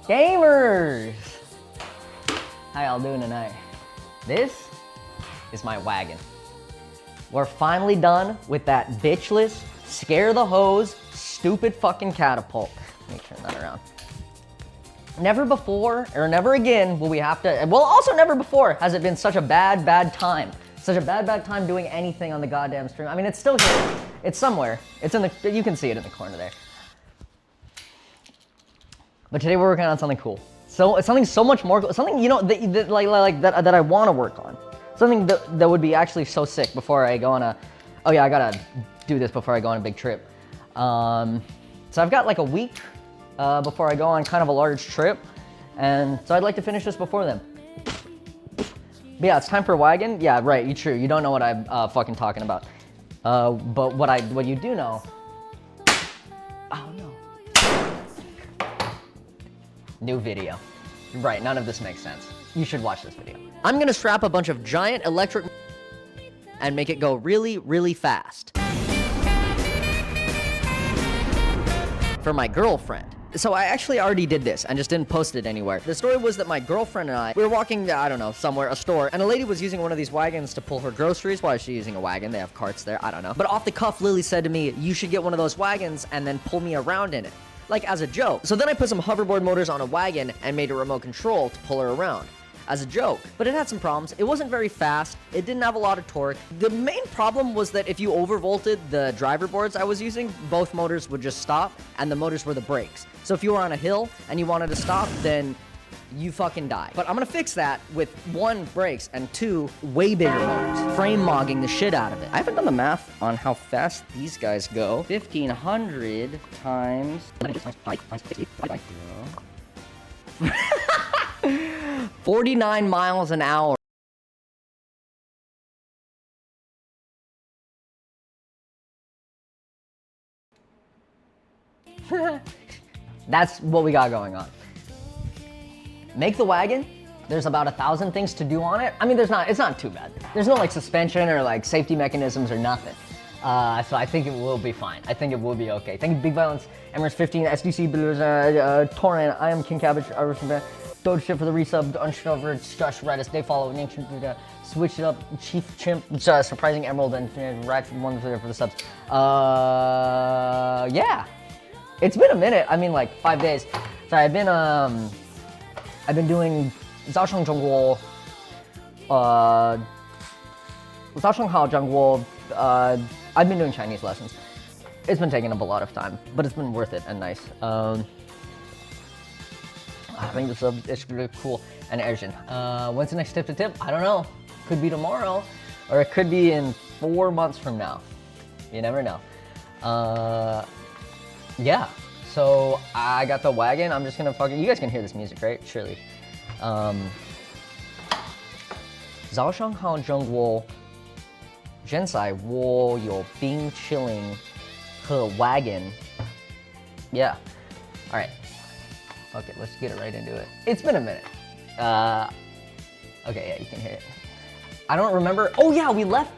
Gamers! How y'all doing tonight? This is my wagon. We're finally done with that bitchless, scare the hose, stupid fucking catapult. Let me turn that around. Never before, or never again, will we have to, well, also never before has it been such a bad time. Such a bad time doing anything on the goddamn stream. I mean, it's still here. It's somewhere. It's in the, you can see it in the corner there. But today we're working on something cool. So it's something so much more cool. Something, you know, that I want to work on. Something that would be actually so sick before I go on a, oh yeah, I gotta do this before I go on a big trip. So I've got like a week before I go on kind of a large trip. And so I'd like to finish this before then. But yeah, it's time for wagon. Yeah, right, you true. You don't know what I'm fucking talking about. But what you do know, oh no. New video. Right, none of this makes sense. You should watch this video. I'm gonna strap a bunch of giant electric and make it go really, really fast. For my girlfriend. So I actually already did this and just didn't post it anywhere. The story was that my girlfriend and I, we were walking, I don't know, somewhere, a store, and a lady was using one of these wagons to pull her groceries. Why is she using a wagon? They have carts there, I don't know. But off the cuff, Lily said to me, you should get one of those wagons and then pull me around in it. Like as a joke. So then I put some hoverboard motors on a wagon and made a remote control to pull her around. As a joke. But it had some problems. It wasn't very fast. It didn't have a lot of torque. The main problem was that if you overvolted the driver boards I was using, both motors would just stop, and the motors were the brakes. So if you were on a hill and you wanted to stop, then you fucking die. But I'm gonna fix that with 1, brakes, and 2, way bigger motors. Frame mogging the shit out of it. I haven't done the math on how fast these guys go. 1,500 times... 49 miles an hour. That's what we got going on. Make the wagon. There's about 1,000 things to do on it. I mean, it's not too bad. There's no like suspension or like safety mechanisms or nothing. So I think it will be fine. I think it will be okay. Thank you, Big Violence, Emirates 15, SDC, Torrent, I am King Cabbage, Doge shit for the resub, Unshovered, Stush, Redis, they follow, Ancient Buddha, Switch It Up, Chief Chimp, Surprising Emerald, and Ratchet One for the subs. Yeah. It's been a minute. I mean, like 5 days. Sorry, I've been doing 早上中国 I've been doing Chinese lessons. It's been taking up a lot of time, but it's been worth it and nice. I think this is really cool and urgent. When's the next tip to tip? I don't know. Could be tomorrow, or it could be in 4 months from now. You never know. Yeah. So I got the wagon. I'm just gonna fucking. You guys can hear this music, right? Surely. 早上好，中国。现在我有冰淇淋和 wagon. Yeah. All right. Okay, let's get it right into it. It's been a minute. Okay, yeah, you can hear it. I don't remember. Oh yeah, we left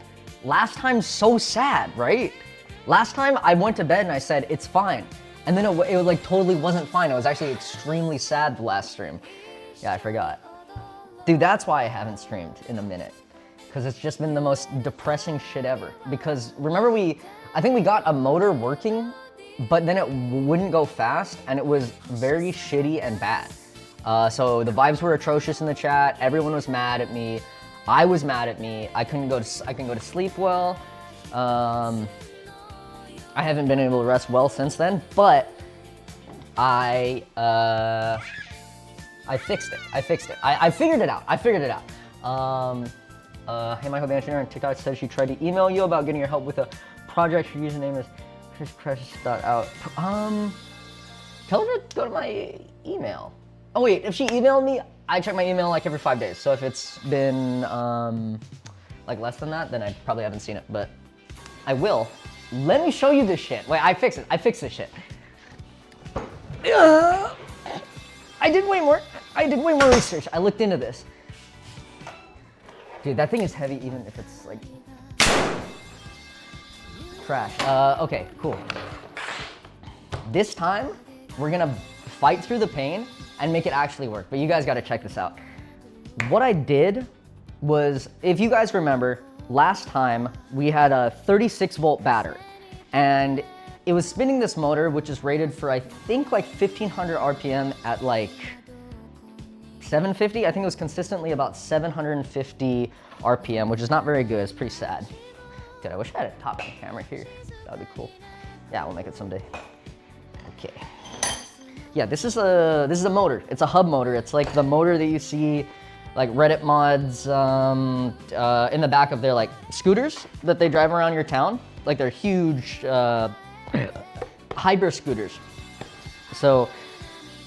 last time so sad, right? Last time I went to bed and I said, it's fine. And then it like totally wasn't fine. It was actually extremely sad the last stream. Yeah, I forgot. Dude, that's why I haven't streamed in a minute. Because it's just been the most depressing shit ever. Because remember I think we got a motor working, but then it wouldn't go fast and it was very shitty and bad. So the vibes were atrocious in the chat. Everyone was mad at me. I was mad at me. I couldn't go to sleep well. I haven't been able to rest well since then, but I fixed it. I figured it out. Hey, Michael the Engineer on TikTok said she tried to email you about getting your help with a project. Her username is chriscrashes.out. Tell her to go to my email. Oh wait, if she emailed me, I check my email like every 5 days. So if it's been like less than that, then I probably haven't seen it, but I will. Let me show you this shit. Wait, I fixed this shit. I did way more research. I looked into this. Dude, that thing is heavy even if it's like crash. Okay, cool. This time, we're gonna fight through the pain and make it actually work. But you guys gotta check this out. What I did was, if you guys remember, last time we had a 36 volt battery and it was spinning this motor, which is rated for, I think, like 1500 RPM at like 750. I think it was consistently about 750 RPM, which is not very good. It's pretty sad. Dude, I wish I had a top down camera here. That'd be cool. Yeah, we'll make it someday. Okay. Yeah, this is a motor. It's a hub motor. It's like the motor that you see like Reddit mods in the back of their like scooters that they drive around your town. Like they're huge hyper scooters. So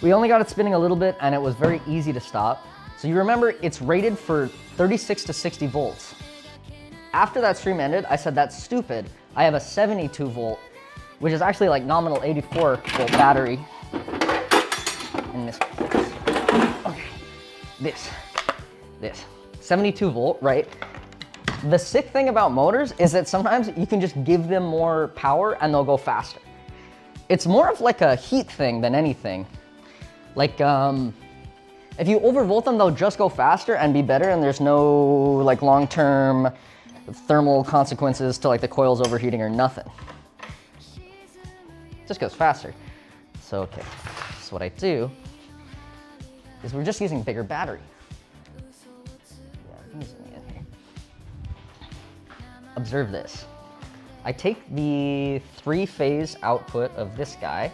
we only got it spinning a little bit and it was very easy to stop. So you remember it's rated for 36 to 60 volts. After that stream ended, I said, that's stupid. I have a 72 volt, which is actually like nominal 84 volt battery. In this case. Okay. This. 72 volt, right? The sick thing about motors is that sometimes you can just give them more power and they'll go faster. It's more of like a heat thing than anything. Like, if you overvolt them, they'll just go faster and be better, and there's no like long-term thermal consequences to like the coils overheating or nothing. It just goes faster. So, okay, so what I do is we're just using bigger battery. Yeah, observe this. I take the 3-phase output of this guy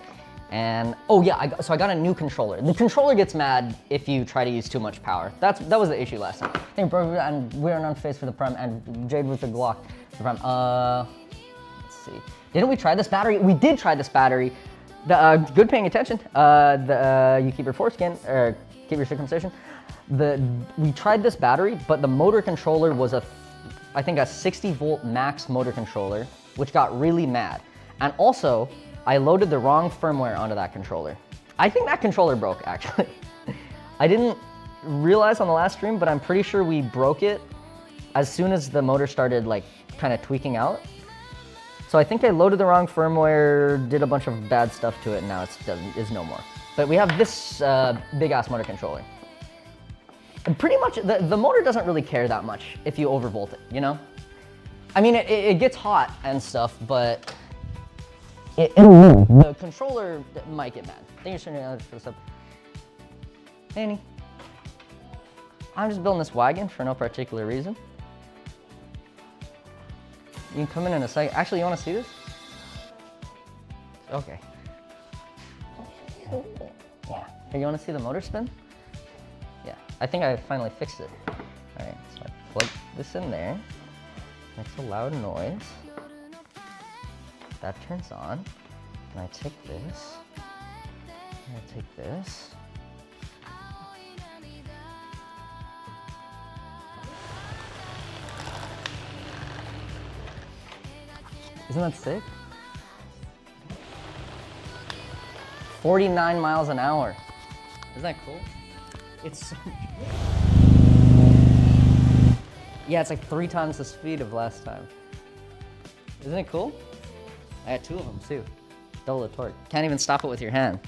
and, oh yeah, so I got a new controller. The controller gets mad if you try to use too much power. That was the issue last time. I think bro, and we're on phase for the Prem and Jade with the Glock for the Prem. Let's see. Didn't we try this battery? We did try this battery. Good paying attention. You keep your foreskin, or keep your circumcision. We tried this battery, but the motor controller was I think a 60 volt max motor controller, which got really mad. And also, I loaded the wrong firmware onto that controller. I think that controller broke, actually. I didn't realize on the last stream, but I'm pretty sure we broke it as soon as the motor started like kind of tweaking out. So I think I loaded the wrong firmware, did a bunch of bad stuff to it, and now it's no more. But we have this big ass motor controller. And pretty much, the motor doesn't really care that much if you overvolt it, you know? I mean, it gets hot and stuff, but the controller might get mad. Thank you so much for this up. Annie, I'm just building this wagon for no particular reason. You can come in a second. Actually, you want to see this? Okay. Yeah. Hey, you want to see the motor spin? Yeah. I think I finally fixed it. All right. So I plug this in there. Makes a loud noise. That turns on. And I take this. And I take this. Isn't that sick? 49 miles an hour. Isn't that cool? It's so much. Yeah, it's like 3 times the speed of last time. Isn't it cool? I had 2 of them too. Double the torque. Can't even stop it with your hand.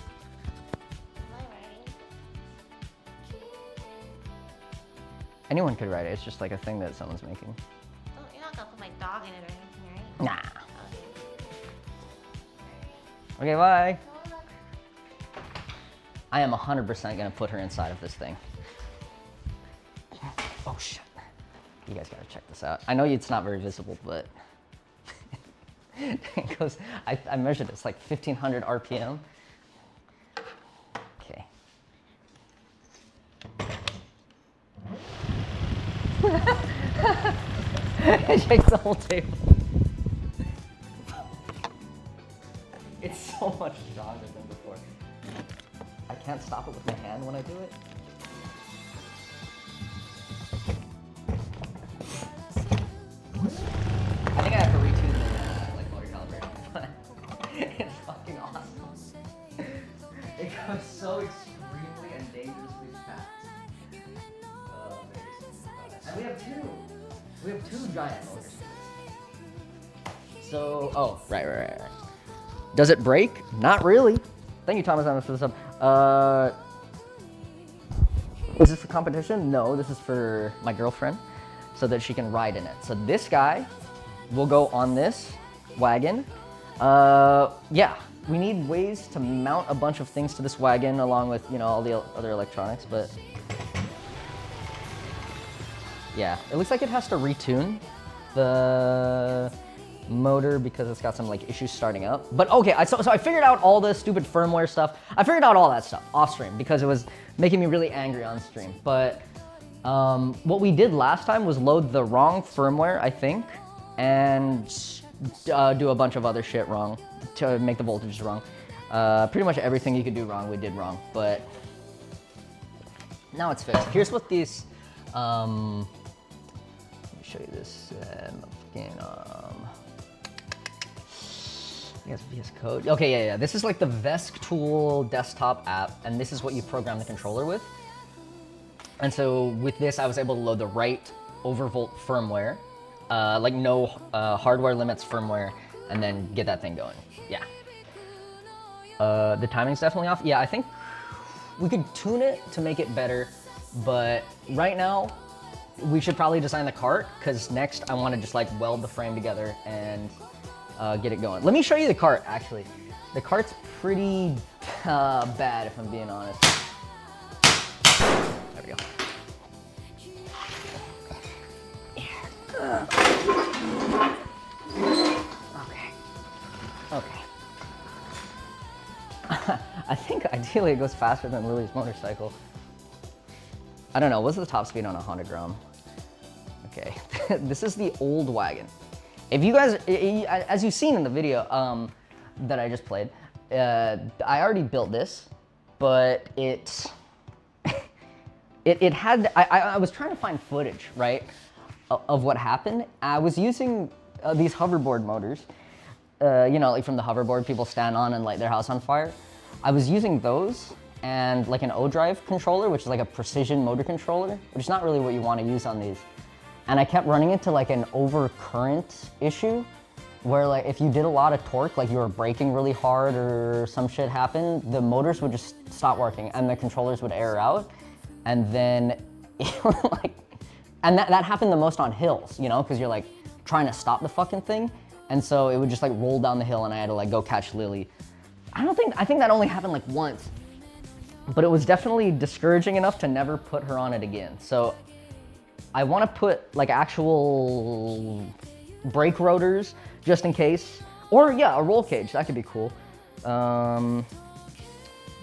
Anyone could ride it. It's just like a thing that someone's making. Oh, you're not gonna put my dog in it or anything, right? Nah. Okay, bye. I am 100% gonna put her inside of this thing. Oh shit. You guys gotta check this out. I know it's not very visible, but it goes, I measured it's like 1500 RPM. Okay. It shakes the whole table. It's so much stronger than before. I can't stop it with my hand when I do it. I think I have to retune the like motor calibrator. It's fucking awesome. It goes so extremely and dangerously fast. And we have 2. We have 2 giant motors. So, oh, right. Does it break? Not really. Thank you, Thomas, for the sub. Is this for competition? No, this is for my girlfriend so that she can ride in it. So this guy will go on this wagon. Yeah, we need ways to mount a bunch of things to this wagon along with, you know, all the other electronics, but yeah, it looks like it has to retune the motor because it's got some like issues starting up. But okay, so I figured out all the stupid firmware stuff. I figured out all that stuff off stream because it was making me really angry on stream. But what we did last time was load the wrong firmware, I think, and do a bunch of other shit wrong to make the voltages wrong. Pretty much everything you could do wrong, we did wrong, but now it's fixed. Here's what these, let me show you this, yes, VS Code. Okay, yeah. This is like the VESC tool desktop app, and this is what you program the controller with. And so with this, I was able to load the right overvolt firmware, like no hardware limits firmware, and then get that thing going. Yeah. The timing's definitely off. Yeah, I think we could tune it to make it better, but right now, we should probably design the cart, because next I want to just like weld the frame together and get it going. Let me show you the cart, actually. The cart's pretty bad, if I'm being honest. There we go. Okay. I think ideally it goes faster than Lily's motorcycle. I don't know, what's the top speed on a Honda Grom? Okay, this is the old wagon. If you guys, as you've seen in the video that I just played, I already built this, but it had, I was trying to find footage, right, of what happened. I was using these hoverboard motors, you know, like from the hoverboard people stand on and light their house on fire. I was using those and like an O-drive controller, which is like a precision motor controller, which is not really what you want to use on these. And I kept running into like an overcurrent issue where like if you did a lot of torque, like you were braking really hard or some shit happened, the motors would just stop working and the controllers would air out. And then like, and that happened the most on hills, you know, because you're like trying to stop the fucking thing. And so it would just like roll down the hill and I had to like go catch Lily. I think that only happened like once, but it was definitely discouraging enough to never put her on it again. So I want to put like actual brake rotors just in case, or yeah, a roll cage, that could be cool.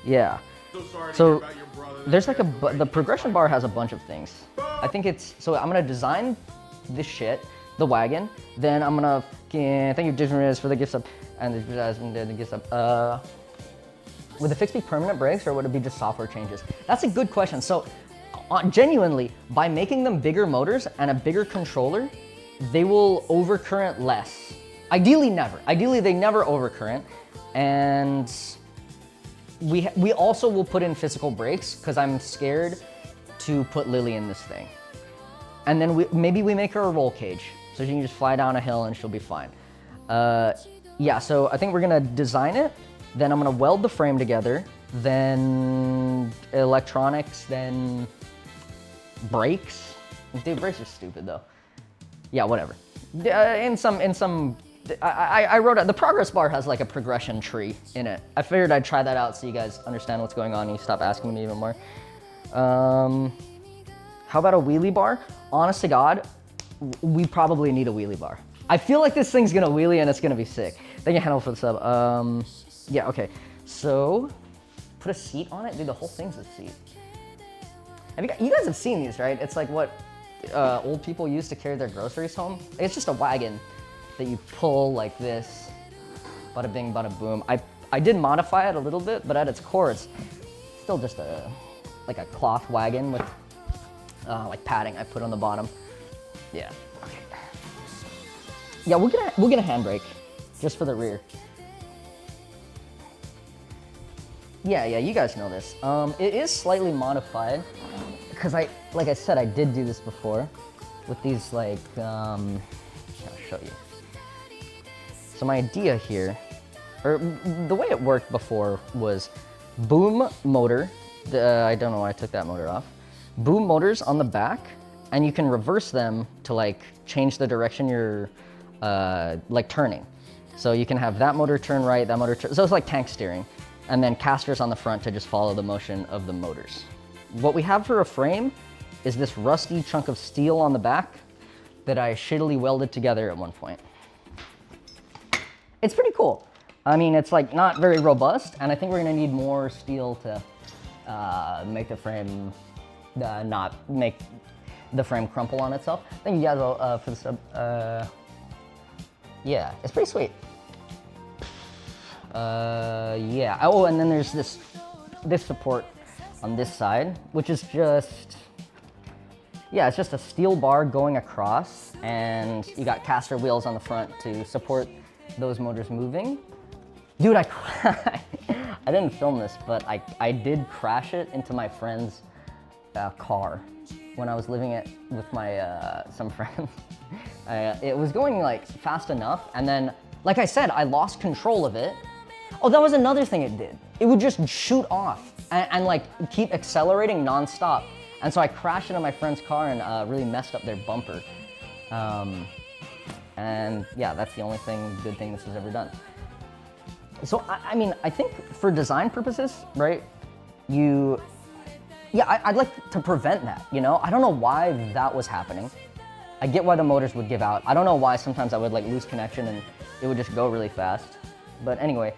Yeah. So there's like the progression bar has a bunch of things. I think it's, so I'm gonna design this shit, the wagon, then I'm gonna, thank you Digital for the gift sub, and the gift sub. Would the fix be permanent brakes or would it be just software changes? That's a good question. So genuinely, by making them bigger motors and a bigger controller, they will overcurrent less. Ideally never. Ideally they never overcurrent. And we also will put in physical brakes because I'm scared to put Lily in this thing. And then maybe we make her a roll cage so she can just fly down a hill and she'll be fine. Yeah, so I think we're gonna design it, then I'm gonna weld the frame together, then electronics, then brakes. Dude, brakes are stupid though. Yeah, whatever. I wrote out, the progress bar has like a progression tree in it. I figured I'd try that out so you guys understand what's going on and you stop asking me even more. How about a wheelie bar? Honest to God, we probably need a wheelie bar. I feel like this thing's gonna wheelie and it's gonna be sick. Thank you, Handle, for the sub. Yeah, okay. So, put a seat on it? Dude, the whole thing's a seat. You guys have seen these, right? It's like what old people use to carry their groceries home. It's just a wagon that you pull like this. Bada bing, bada boom. I did modify it a little bit, but at its core, it's still just like a cloth wagon with like padding I put on the bottom. Yeah. Okay. Yeah, we'll get a handbrake just for the rear. Yeah, you guys know this. It is slightly modified because like I said, I did do this before with these like, I'll show you. So my idea here, or the way it worked before was boom motor. I don't know why I took that motor off. boom motors on the back, and you can reverse them to like change the direction you're like turning. So you can have that motor turn right, that motor turn, so it's like tank steering. And then casters on the front to just follow the motion of the motors. What we have for a frame is this rusty chunk of steel on the back that I shittily welded together at one point. It's pretty cool. I mean, it's like not very robust, and I think we're gonna need more steel to make the frame not make the frame crumple on itself. Thank you guys all for the sub. Yeah, it's pretty sweet. Yeah. Oh, and then there's this support on this side, which is just, yeah, it's just a steel bar going across, and you got caster wheels on the front to support those motors moving. Dude, I didn't film this, but I did crash it into my friend's car when I was living it with my some friends. It was going like fast enough, and then, like I said, I lost control of it. Oh, that was another thing it did. It would just shoot off and like keep accelerating nonstop. And so I crashed into my friend's car and really messed up their bumper. And yeah, that's the only good thing this has ever done. So I mean, I think for design purposes, right? I'd like to prevent that, you know? I don't know why that was happening. I get why the motors would give out. I don't know why sometimes I would like lose connection and it would just go really fast. But anyway,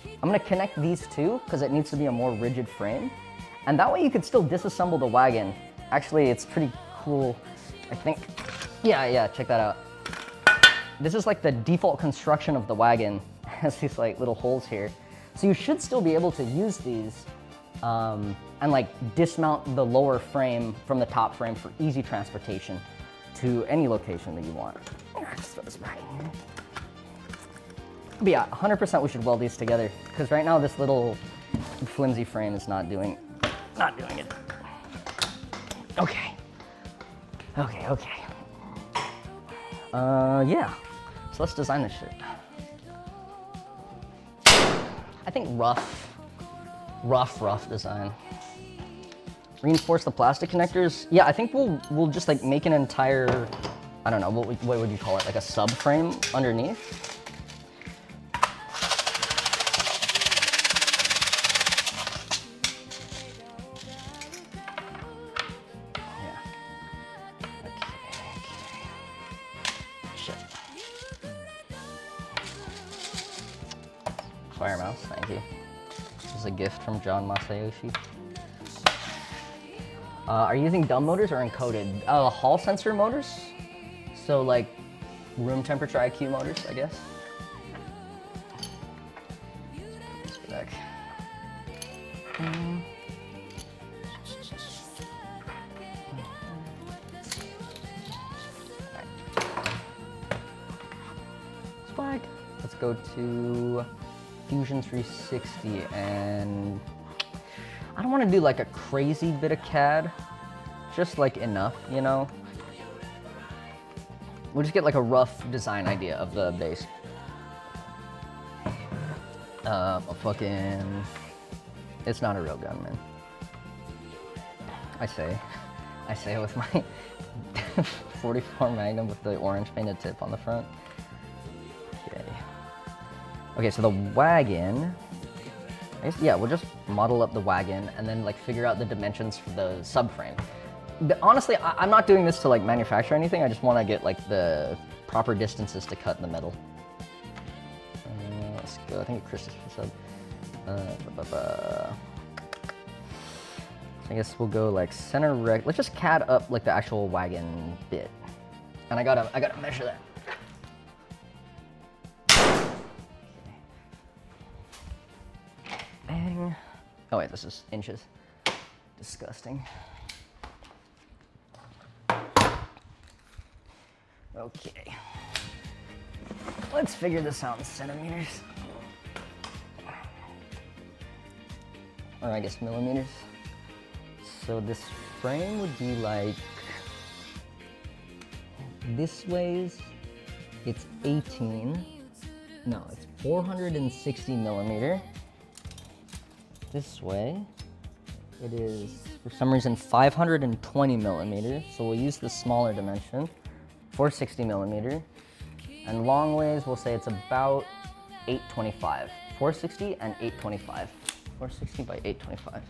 I'm gonna connect these two because it needs to be a more rigid frame. And that way you could still disassemble the wagon. Actually, it's pretty cool, I think. Yeah, check that out. This is like the default construction of the wagon. It has these like little holes here. So you should still be able to use these and like dismount the lower frame from the top frame for easy transportation to any location that you want. Just throw this back in here. But yeah, 100% we should weld these together because right now this little flimsy frame is not doing it. Okay. Yeah. So let's design this shit. I think rough design. Reinforce the plastic connectors. Yeah, I think we'll just like make an entire, I don't know, what would you call it? Like a subframe underneath. Fire mouse, thank you. This is a gift from John Masayoshi. Are you using dumb motors or encoded? Hall sensor motors. So like room temperature IQ motors, I guess. Let's go back. Swag. Let's go to Fusion 360, and I don't want to do like a crazy bit of CAD, just like enough, you know? We'll just get like a rough design idea of the base. It's not a real gun, man. I say with my 44 Magnum with the orange painted tip on the front. Okay, so the wagon, I guess, yeah, we'll just model up the wagon and then like figure out the dimensions for the subframe. Honestly, I'm not doing this to like manufacture anything. I just want to get like the proper distances to cut in the metal. Let's go. I think Chris is sub. So I guess we'll go like center rect. Let's just CAD up like the actual wagon bit, and I gotta measure that. Oh wait, this is inches. Disgusting. Okay. Let's figure this out in centimeters. Or I guess millimeters. So this frame would be like, this weighs, it's 18. No, it's 460 millimeter. This way It is, for some reason, 520 millimeters. So we'll use the smaller dimension, 460 millimeter. And long ways, we'll say it's about 825. 460 and 825. 460 by 825.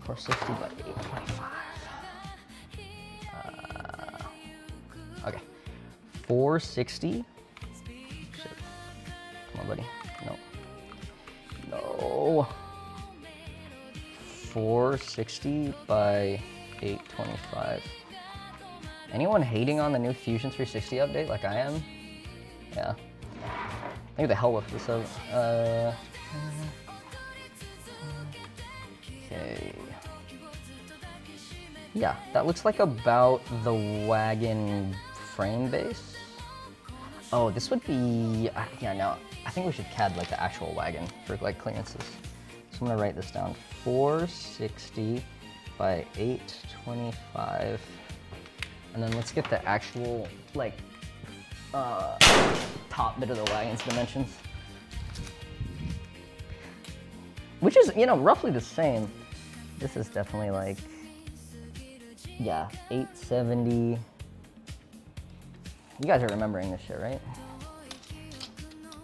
460 by 825. Okay. 460. Shit. Come on, buddy. No. No. 460 by 825. Anyone hating on the new Fusion 360 update like I am? Yeah. I think the hell with this up. Okay. Yeah, that looks like about the wagon frame base. Oh, this would be, yeah, no, I think we should CAD like the actual wagon for like clearances. So I'm gonna write this down, 460 by 825. And then let's get the actual like top bit of the wagon's dimensions. Which is, you know, roughly the same. This is definitely like, yeah, 870. You guys are remembering this shit, right?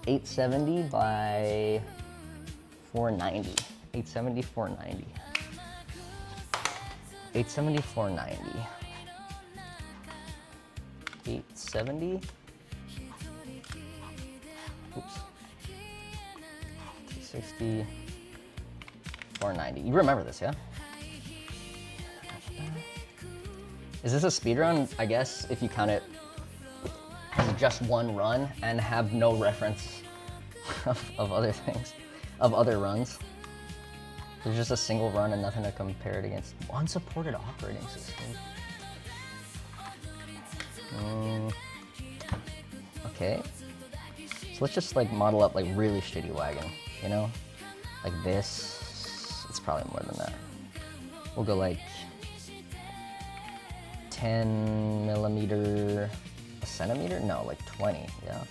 870 by 490. 870, 490. 870, 490. 870. Oops. 260. 490. You remember this, yeah? Is this a speed run? I guess if you count it as just one run and have no reference of other things, of other runs. There's just a single run and nothing to compare it against. Unsupported operating system. Okay. So let's just like model up like really shitty wagon, you know? Like this, it's probably more than that. We'll go like 10 millimeter, a centimeter? No, like 20, yeah.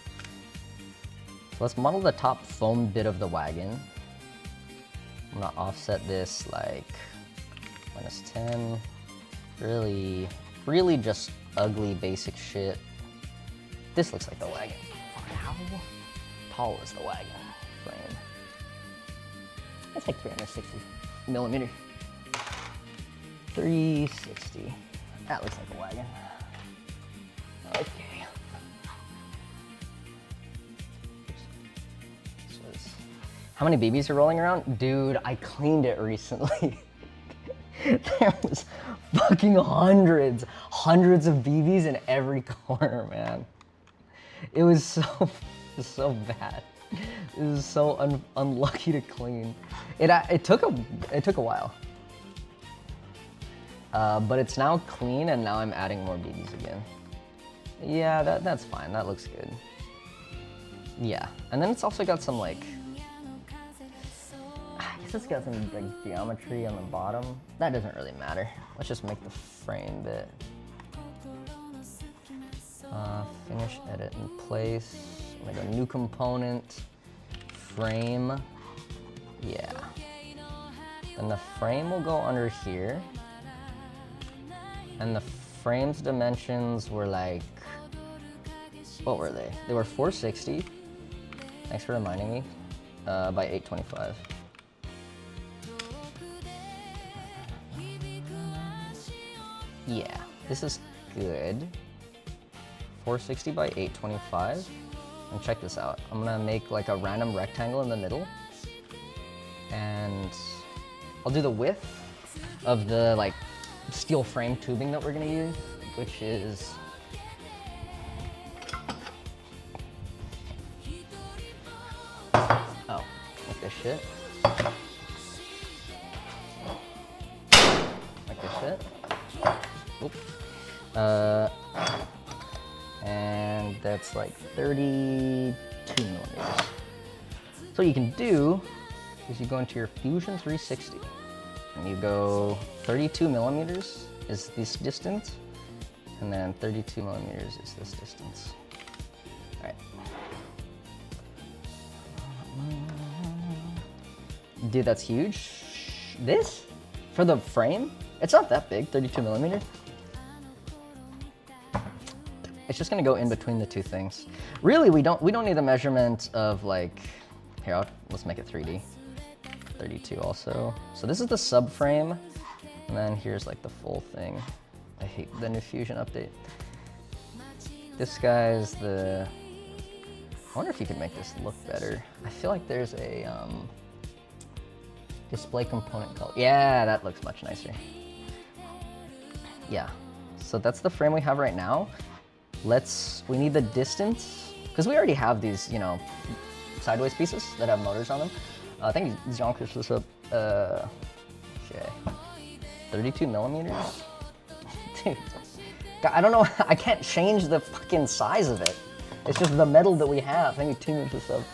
So let's model the top foam bit of the wagon. I'm gonna offset this like -10. Really just ugly basic shit. This looks like the wagon. How tall is the wagon frame? It's like 360 millimeter. 360. That looks like a wagon. Okay. How many BBs are rolling around? Dude, I cleaned it recently. There was fucking hundreds of BBs in every corner, man. It was so bad. It was so unlucky to clean. It took a while. But it's now clean and now I'm adding more BBs again. Yeah, that's fine, that looks good. Yeah, and then it's also got some like, I guess it's got some like geometry on the bottom. That doesn't really matter. Let's just make the frame bit. Finish, edit, in place. I'm gonna go new component, frame. Yeah. And the frame will go under here. And the frame's dimensions were like, what were they? They were 460. Thanks for reminding me. By 825. Yeah, this is good. 460 by 825. And check this out. I'm gonna make like a random rectangle in the middle. And I'll do the width of the like steel frame tubing that we're gonna use, which is like this shit. Like this shit. Oops. And that's like 32 millimeters. So what you can do is you go into your Fusion 360 and you go 32 millimeters is this distance, and then 32 millimeters is this distance. All right. Dude, that's huge. This? For the frame, it's not that big, 32 millimeters. It's just gonna go in between the two things. Really, we don't need the measurement of like, here, let's make it 3D. 32 also. So this is the subframe, and then here's like the full thing. I hate the new Fusion update. This guy's the, I wonder if you could make this look better. I feel like there's a display component called, yeah, that looks much nicer. Yeah, so that's the frame we have right now. We need the distance, because we already have these, you know, sideways pieces that have motors on them. I think Jean-Chris was up, okay, 32 millimeters? Dude, I don't know, I can't change the fucking size of it. It's just the metal that we have. I think 2 meters or so.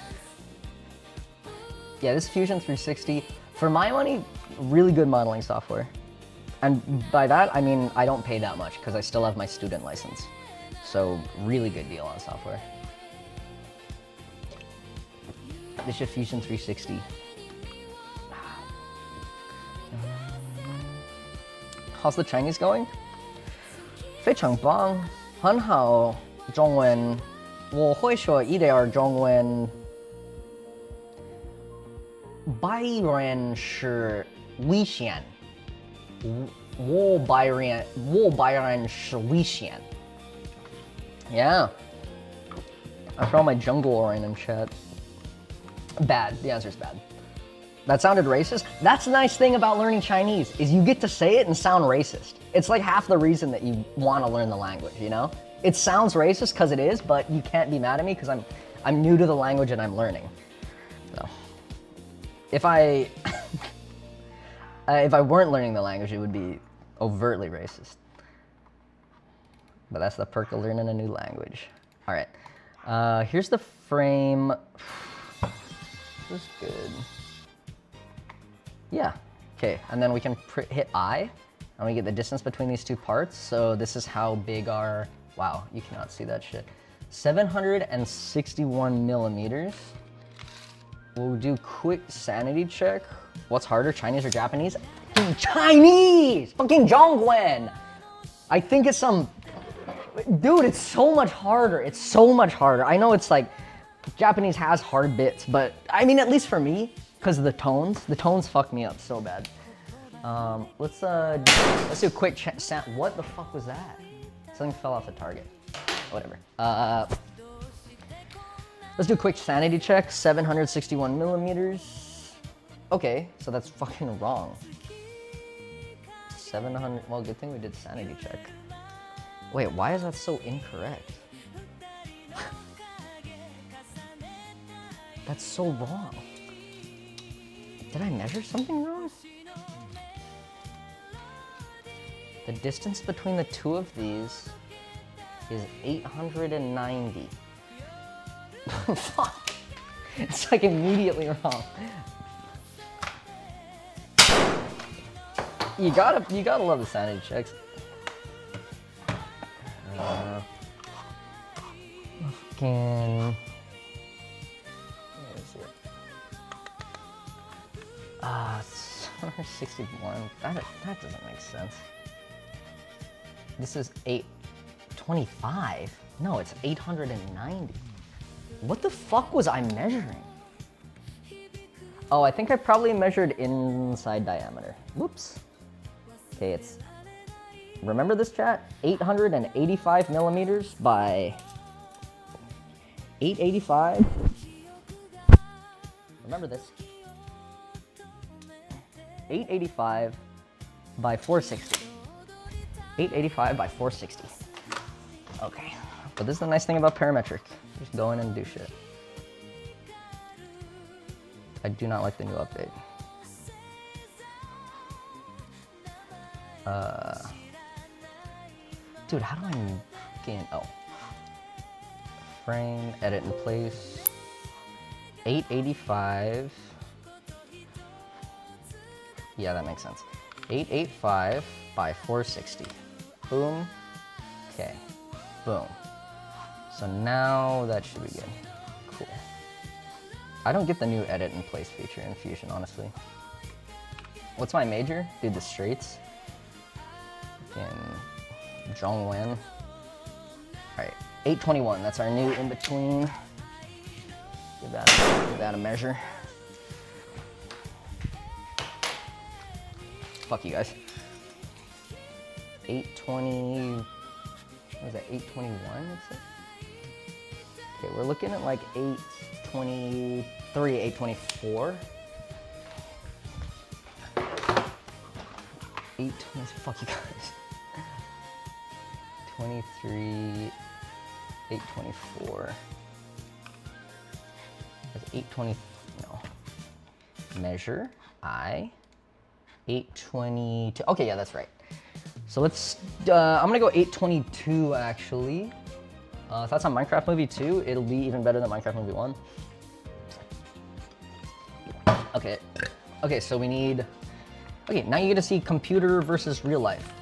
Yeah, this Fusion 360, for my money, really good modeling software. And by that, I mean, I don't pay that much because I still have my student license. So really good deal on software. This is Fusion 360. How's the Chinese going? 非常棒，很好，中文，我会说一点中文。白人是危险，我白人是危险。Yeah. I found my jungle random chat. Bad. The answer's bad. That sounded racist. That's the nice thing about learning Chinese, is you get to say it and sound racist. It's like half the reason that you want to learn the language, you know? It sounds racist because it is, but you can't be mad at me because I'm new to the language and I'm learning. So, if I weren't learning the language, it would be overtly racist. But that's the perk of learning a new language. All right, here's the frame. This is good. Yeah, okay, and then we can hit I, and we get the distance between these two parts. So this is how big our, wow, you cannot see that shit. 761 millimeters. We'll do quick sanity check. What's harder, Chinese or Japanese? Chinese! Fucking Zhongguan! I think it's some, dude, it's so much harder. It's so much harder. I know it's like, Japanese has hard bits, but I mean, at least for me, because of the tones fuck me up so bad. Let's do a quick what the fuck was that? Something fell off the target. Whatever. Let's do a quick sanity check. 761 millimeters. Okay, so that's fucking wrong. 700, well, good thing we did sanity check. Wait, why is that so incorrect? That's so wrong. Did I measure something wrong? The distance between the two of these is 890. Fuck. It's like immediately wrong. You gotta love the sanity checks. Fucking. Where is it? 761. That doesn't make sense. This is 825. No, it's 890. What the fuck was I measuring? Oh, I think I probably measured inside diameter. Whoops. Okay, it's, remember this, chat? 885 millimeters by 885. Remember this. 885 by 460. 885 by 460. Okay, but this is the nice thing about parametric. Just go in and do shit. I do not like the new update. Dude, how do I fucking, oh. Frame, edit in place. 885. Yeah, that makes sense. 885 by 460. Boom. Okay. Boom. So now that should be good. Cool. I don't get the new edit in place feature in Fusion, honestly. What's my major? Dude, the straights. In Zhongwen. All right, 821. That's our new in between. Give that a measure. Fuck you guys. 820. What is that? 821. Okay, we're looking at like 823, 824. 820. Fuck you guys. 23, 824. That's 820, no. Measure, 822. Okay, yeah, that's right. So let's, I'm gonna go 822 actually. If that's on Minecraft Movie 2, it'll be even better than Minecraft Movie 1. Okay, so we need, okay, now you get to see computer versus real life.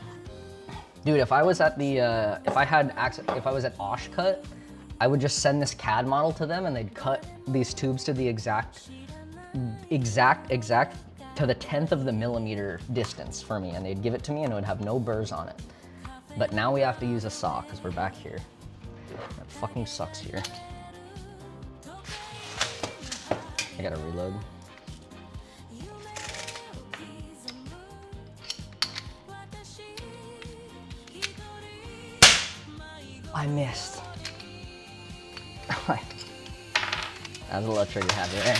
Dude, if I was at the, if I was at Oshcut, I would just send this CAD model to them and they'd cut these tubes to the exact, to the 10th of the millimeter distance for me, and they'd give it to me and it would have no burrs on it. But now we have to use a saw because we're back here. That fucking sucks here. I gotta reload. I missed. That was a little trigger happy there.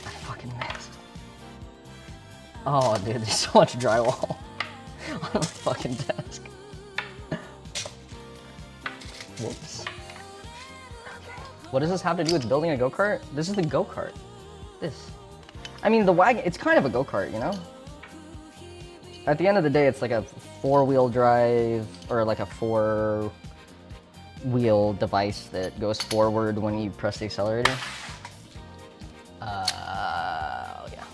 I fucking missed. Oh, dude, there's so much drywall on the fucking desk. Whoops. Okay. What does this have to do with building a go-kart? This is the go-kart. This. I mean, the wagon, it's kind of a go-kart, you know? At the end of the day, it's like a four-wheel drive or like a four-wheel device that goes forward when you press the accelerator. Oh yeah.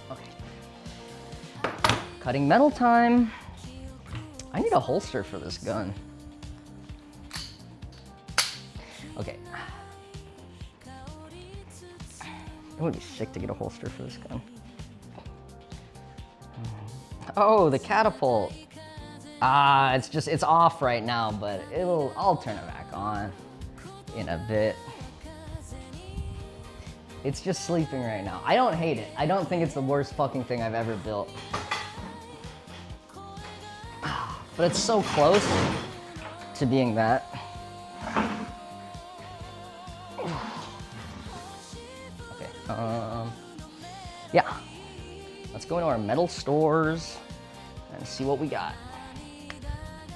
Okay. Cutting metal time. I need a holster for this gun. Okay. It would be sick to get a holster for this gun. Oh, the catapult. It's off right now, but I'll turn it back on in a bit. It's just sleeping right now. I don't hate it. I don't think it's the worst fucking thing I've ever built. But it's so close to being that. Okay, yeah. Let's go into our metal stores and see what we got.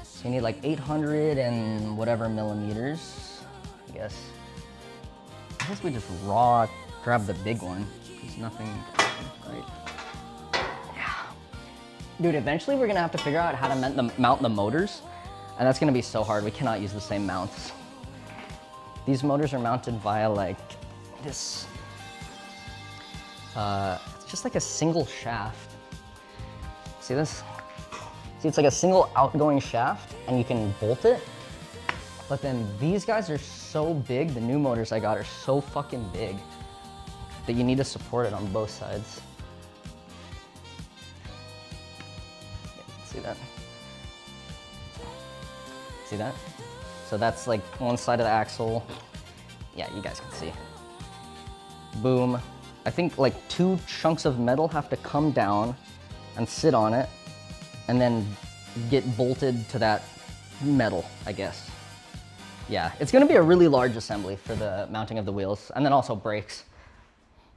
So we need like 800 and whatever millimeters, I guess. I guess we just raw grab the big one. There's nothing, right? Yeah. Dude, eventually we're gonna have to figure out how to mount the motors, and that's gonna be so hard. We cannot use the same mounts. These motors are mounted via like this, it's just like a single shaft. See this? See, it's like a single outgoing shaft and you can bolt it. But then these guys are so big, the new motors I got are so fucking big that you need to support it on both sides. See that? See that? So that's like one side of the axle. Yeah, you guys can see. Boom. I think like 2 chunks of metal have to come down and sit on it and then get bolted to that metal, I guess. Yeah, it's gonna be a really large assembly for the mounting of the wheels, and then also brakes.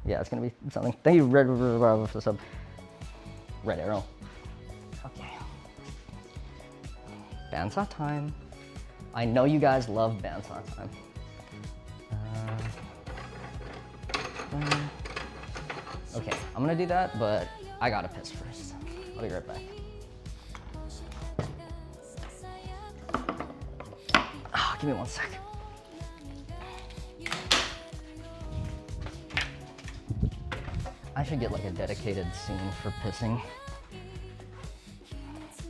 Yeah, it's gonna be something. Thank you, Red for the sub. Red Arrow. Okay. Bandsaw time. I know you guys love bandsaw time. Okay, I'm gonna do that, but I gotta piss first. I'll be right back. Give me 1 sec. I should get like a dedicated scene for pissing.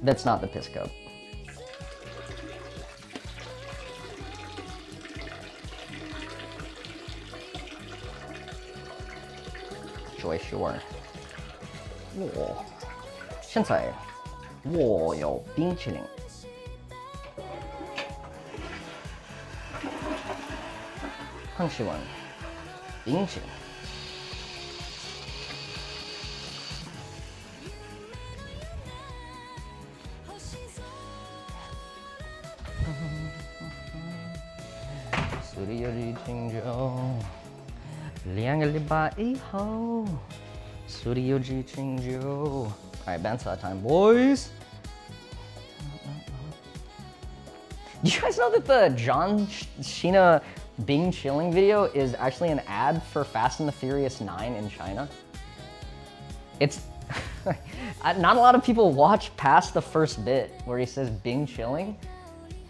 That's not the piss cup. Sure. 我现在我有冰淇淋。很喜欢冰淇淋。Studio G 清酒，2个礼拜以后 ，Studio G 清酒。Alright, bandsaw time, boys. Do you guys know that the John Cena Bing chilling video is actually an ad for Fast and the Furious 9 in China? It's not a lot of people watch past the first bit where he says Bing chilling,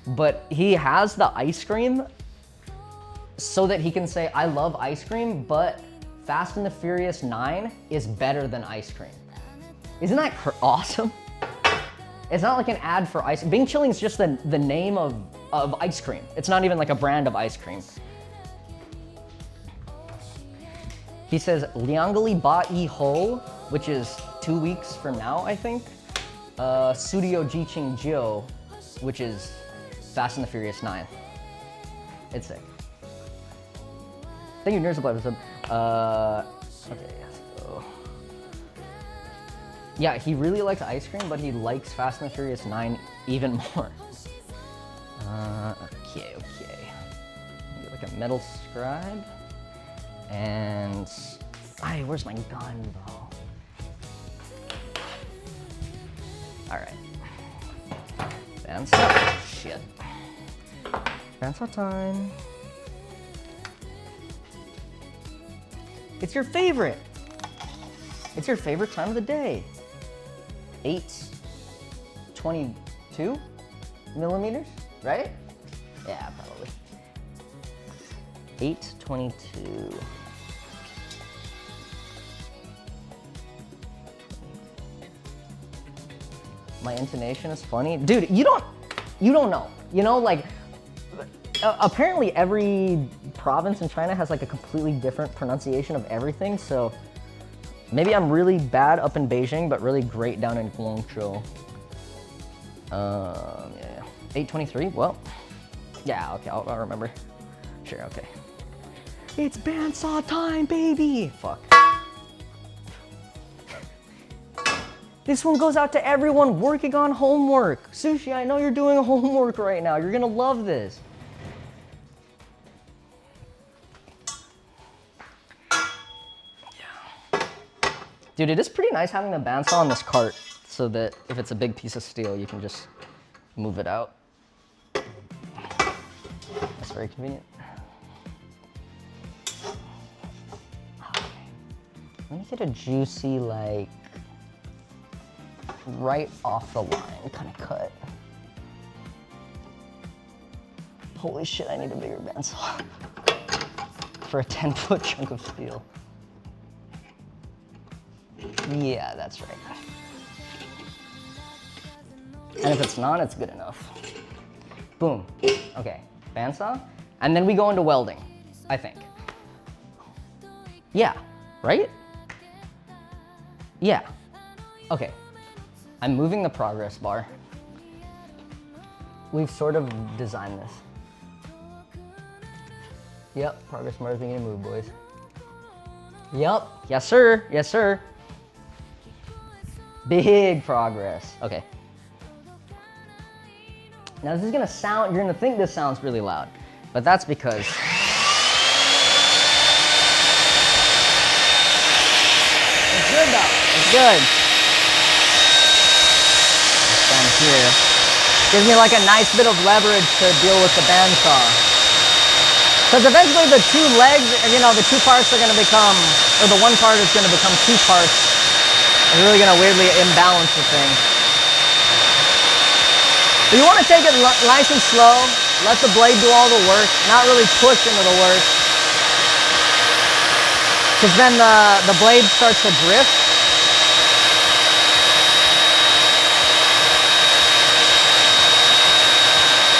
but he has the ice cream so that he can say, I love ice cream, but Fast and the Furious 9 is better than ice cream. Isn't that awesome? It's not like an ad for ice. Bing chilling is just the name of ice cream. It's not even like a brand of ice cream. He says, Liangali ba yi ho, which is 2 weeks from now, I think. Studio Ji Ching Jiu, which is Fast and the Furious 9. It's sick. Thank you, Nurse Supply, for the sub. Okay, so. Yeah, he really likes ice cream, but he likes Fast and the Furious 9 even more. Okay. Get like a metal scribe. And, where's my gun, bro? All right. Bandsaw, shit. Bandsaw time. It's your favorite. It's your favorite time of the day. 822 millimeters, right? Yeah, probably. 822. My intonation is funny. Dude, you don't know. You know, like, apparently every province in China has like a completely different pronunciation of everything, so maybe I'm really bad up in Beijing, but really great down in Guangzhou. Yeah. 823, well, yeah, okay, I'll remember. Sure, okay. It's bandsaw time, baby! Fuck. This one goes out to everyone working on homework. Sushi, I know you're doing homework right now. You're gonna love this. Yeah. Dude, it is pretty nice having the bandsaw on this cart so that if it's a big piece of steel, you can just move it out. That's very convenient. Okay. Let me get a juicy, like, right off the line kind of cut. Holy shit, I need a bigger bandsaw for a 10-foot chunk of steel. Yeah, that's right. And if it's not, it's good enough. Boom. Okay, bandsaw. And then we go into welding, I think. Yeah, right? Yeah. Okay. I'm moving the progress bar. We've sort of designed this. Yep, progress bar is beginning to move, boys. Yep, yes sir, yes sir. Big progress, okay. Now this is gonna sound, you're gonna think this sounds really loud, but that's because it's good though, it's good. Down here. Gives me like a nice bit of leverage to deal with the bandsaw. Because eventually the two legs, you know, the two parts are going to become, or the one part is going to become two parts. It's really going to weirdly imbalance the thing. But you want to take it nice and slow, let the blade do all the work, not really push into the work. Because then the blade starts to drift.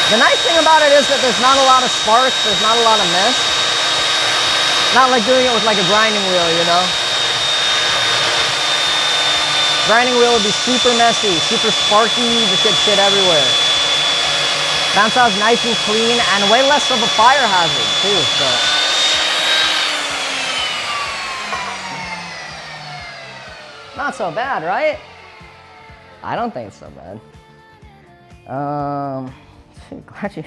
The nice thing about it is that there's not a lot of sparks, there's not a lot of mess. Not like doing it with like a grinding wheel, you know? Grinding wheel would be super messy, super sparky, just get shit everywhere. Bounce house nice and clean and way less of a fire hazard too, so. Not so bad, right? I don't think it's so bad. Glad you,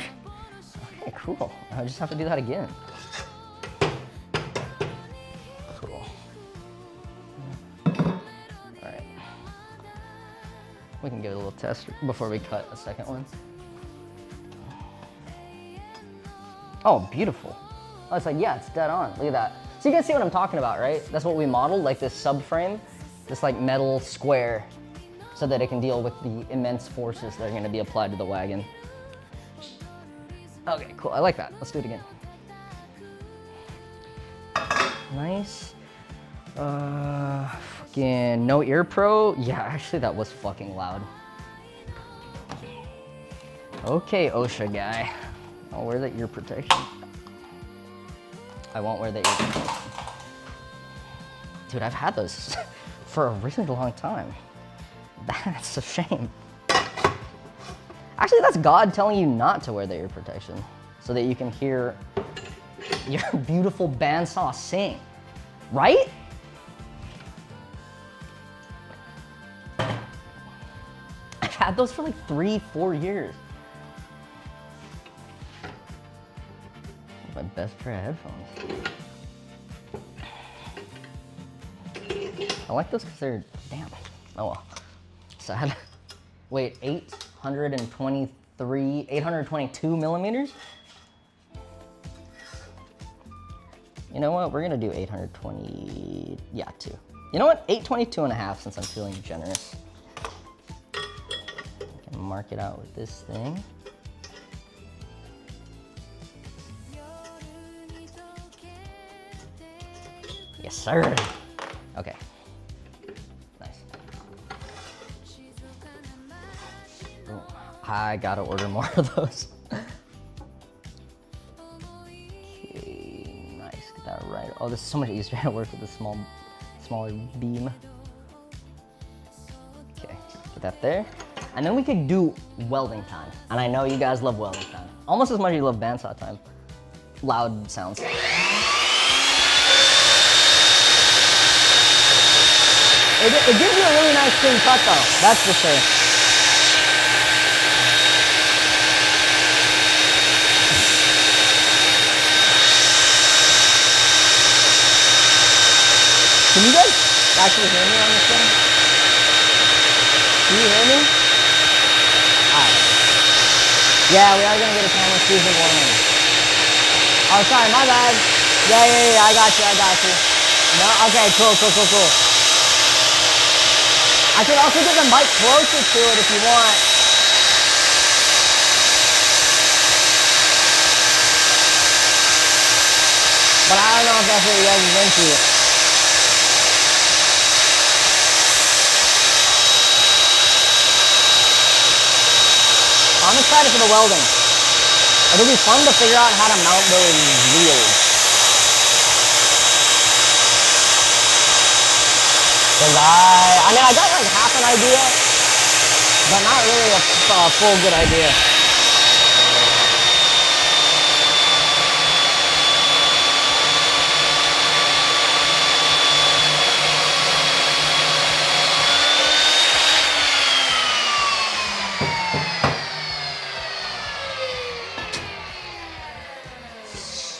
okay, cool. I just have to do that again. Cool. All right. We can give it a little test before we cut a second one. Oh, beautiful. Oh, it's like, yeah, it's dead on. Look at that. So you guys see what I'm talking about, right? That's what we modeled, like this subframe, this like metal square, so that it can deal with the immense forces that are gonna be applied to the wagon. Okay, cool, I like that. Let's do it again. Nice. Fucking no ear pro. Yeah, actually that was fucking loud. Okay, OSHA guy. I'll wear the ear protection. I won't wear the ear protection. Dude, I've had those for a really long time. That's a shame. Actually, that's God telling you not to wear the ear protection so that you can hear your beautiful bandsaw sing, right? I've had those for like 3-4 years. My best pair of headphones. I like those because they're, damn, oh well. Sad. Wait, 822 millimeters? You know what, we're gonna do 820, yeah, 2. You know what, 822 and a half since I'm feeling generous. I can mark it out with this thing. Yes, sir. Okay. Nice. Oh, I gotta order more of those. Okay, nice. Get that right. Oh, this is so much easier to work with a smaller beam. Okay, get that there. And then we could do welding time. And I know you guys love welding time. Almost as much as you love bandsaw time. Loud sounds. It gives you a really nice clean cut though, that's for sure. Can you guys actually hear me on this thing? Can you hear me? Alright. Yeah, we are gonna get a camera season warning. Oh, sorry, my bad. Yeah, I got you. No, okay, cool. I could also get the mic closer to it if you want. But I don't know if that's what you guys are into. I'm excited for the welding. It'll be fun to figure out how to mount those wheels. Cause I mean, I got like half an idea, but not really a full good idea.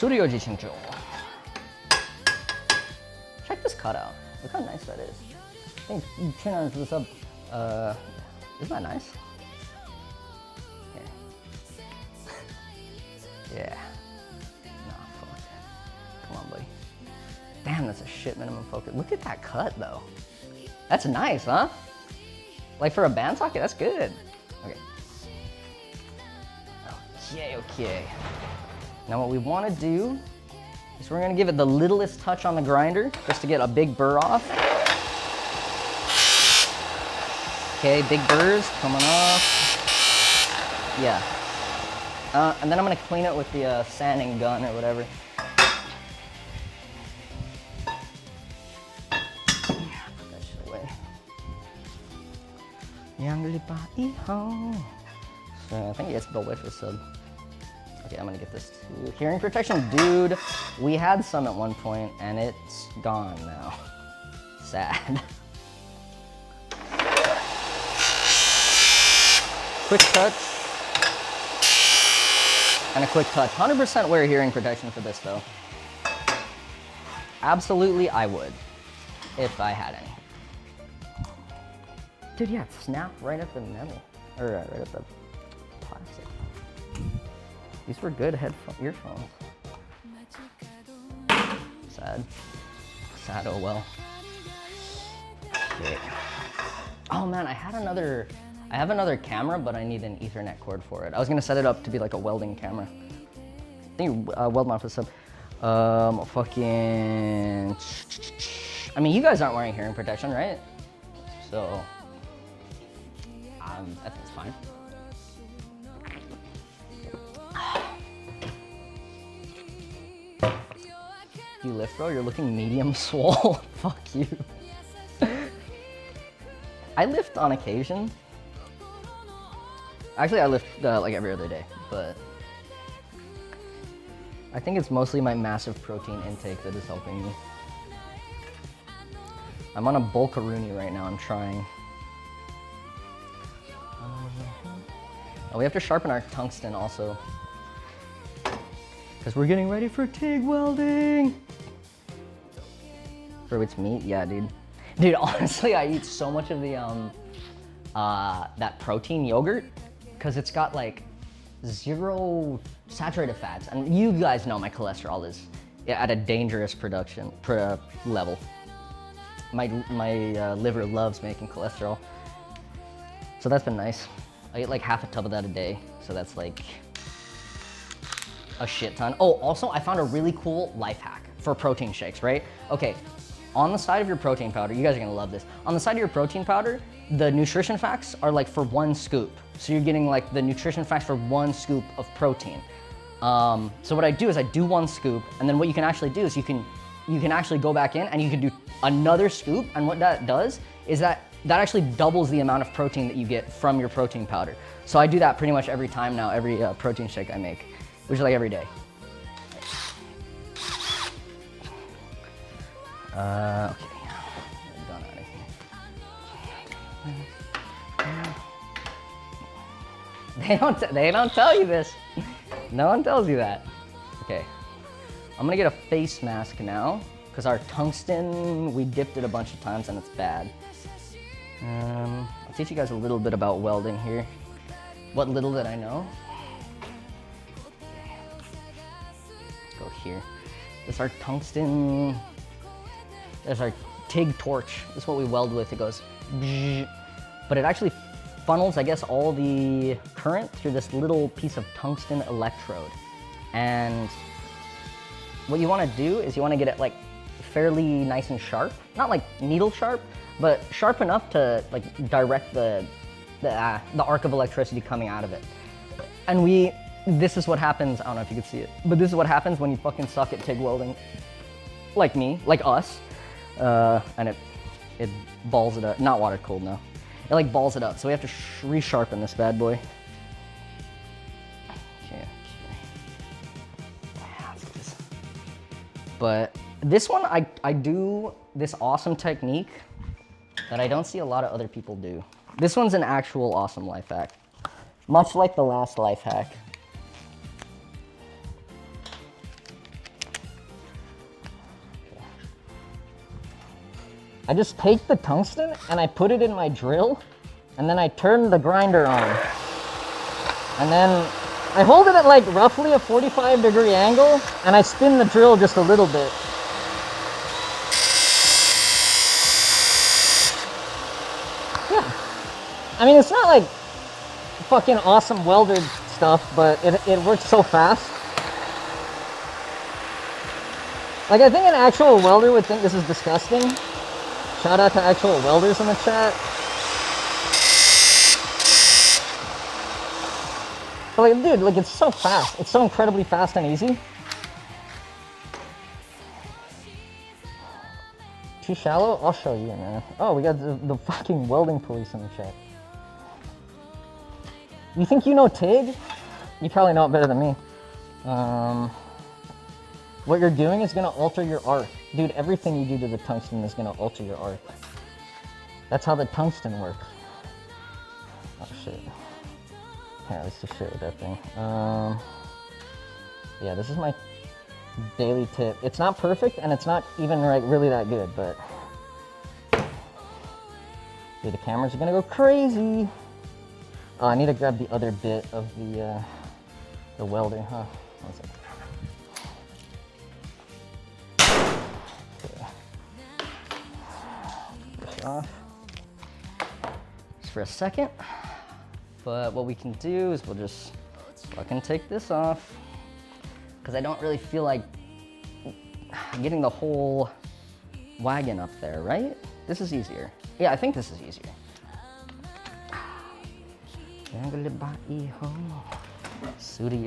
Suryoji Chincho. Check this cutout. Look how nice that is. I think you turn this up. Isn't that nice? Yeah. Yeah. Nah, fuck. Come on, buddy. Damn, that's a shit minimum focus. Look at that cut, though. That's nice, huh? Like for a band socket, that's good. Okay. Okay. Now what we want to do is we're going to give it the littlest touch on the grinder just to get a big burr off. Okay, big burrs coming off. Yeah. And then I'm going to clean it with the sanding gun or whatever. Put that shit away. Yang lupa iho. So I think he gets the wish sub. Okay, I'm gonna get this too. Hearing protection, dude. We had some at one point and it's gone now. Sad. Quick touch. And a quick touch. 100% wear hearing protection for this though. Absolutely, I would. If I had any. Dude, yeah, it snapped right at the metal. Or right at the plastic. These were good earphones. Sad. Sad, oh well. Okay. Oh man, I have another camera, but I need an Ethernet cord for it. I was gonna set it up to be like a welding camera. I think weld mount for sub. Fucking. I mean, you guys aren't wearing hearing protection, right? So, that's fine. You lift, bro? You're looking medium swole. Fuck you. I lift on occasion. Actually, I lift like every other day, but I think it's mostly my massive protein intake that is helping me. I'm on a bulkaroonie right now. I'm trying. Oh, we have to sharpen our tungsten also, because we're getting ready for TIG welding. For its meat, yeah, dude. Dude, honestly, I eat so much of the that protein yogurt because it's got like 0 saturated fats, and you guys know my cholesterol is at a dangerous level. My liver loves making cholesterol, so that's been nice. I eat like half a tub of that a day, so that's like a shit ton. Oh, also, I found a really cool life hack for protein shakes, right? Okay, on the side of your protein powder, you guys are gonna love this. On the side of your protein powder, the nutrition facts are like for 1 scoop. So you're getting like the nutrition facts for 1 scoop of protein. So what I do is I do 1 scoop, and then what you can actually do is you can actually go back in and you can do another scoop, and what that does is that actually doubles the amount of protein that you get from your protein powder. So I do that pretty much every time now, every protein shake I make, which is like every day. Okay, done out of here. They don't tell you this. No one tells you that. Okay, I'm gonna get a face mask now because our tungsten, we dipped it a bunch of times and it's bad. I'll teach you guys a little bit about welding here. What little that I know. Let's go here. This is our tungsten. There's our TIG torch. This is what we weld with. It goes, but it actually funnels, I guess, all the current through this little piece of tungsten electrode. And what you want to do is you want to get it like fairly nice and sharp, not like needle sharp, but sharp enough to like direct the arc of electricity coming out of it. And this is what happens. I don't know if you can see it, but this is what happens when you fucking suck at TIG welding, like me, like us. And it balls it up. Not water cooled, no. It like balls it up. So we have to resharpen this bad boy. Okay. Let's get this. But this one, I do this awesome technique that I don't see a lot of other people do. This one's an actual awesome life hack. Much like the last life hack. I just take the tungsten and I put it in my drill, and then I turn the grinder on. And then I hold it at like roughly a 45-degree angle, and I spin the drill just a little bit. Yeah. I mean, it's not like fucking awesome welder stuff, but it works so fast. Like, I think an actual welder would think this is disgusting. Shout out to actual welders in the chat. But like, dude, like, it's so fast. It's so incredibly fast and easy. Too shallow? I'll show you, man. Oh, we got the fucking welding police in the chat. You think you know TIG? You probably know it better than me. What you're doing is gonna alter your arc. Dude, everything you do to the tungsten is gonna alter your arc. That's how the tungsten works. Oh shit. Here, let's just shit with that thing. Yeah, this is my daily tip. It's not perfect and it's not even like really that good, but dude, the cameras are gonna go crazy. Oh, I need to grab the other bit of the welder, huh? One second. Off just for a second, but what we can do is we'll just fucking take this off because I don't really feel like getting the whole wagon up there, right? This is easier. Yeah, I think this is easier. Pseudo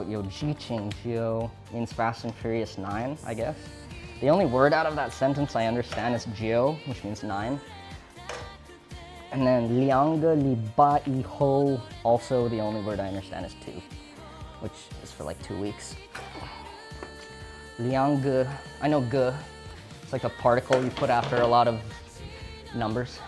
Yoji means Fast and Furious 9, I guess. The only word out of that sentence I understand is Geo, which means 9. And then Lianga Libai Ho, also the only word I understand is 2, which is for like 2 weeks. Lianga, I know G, it's like a particle you put after a lot of numbers.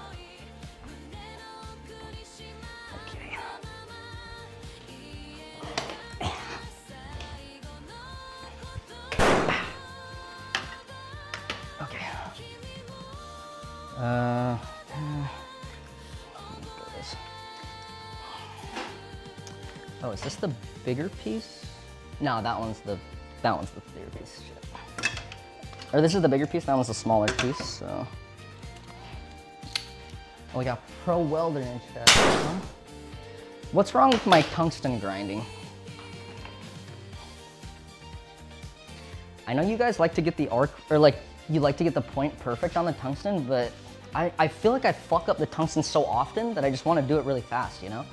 Okay. Okay. Oh, is this the bigger piece? No, that one's the bigger piece. Shit. Or this is the bigger piece, that one's the smaller piece, so. Oh, we got pro welder in chat. Huh? What's wrong with my tungsten grinding? I know you guys like to get the arc, or like, you like to get the point perfect on the tungsten, but I feel like I fuck up the tungsten so often that I just want to do it really fast, you know?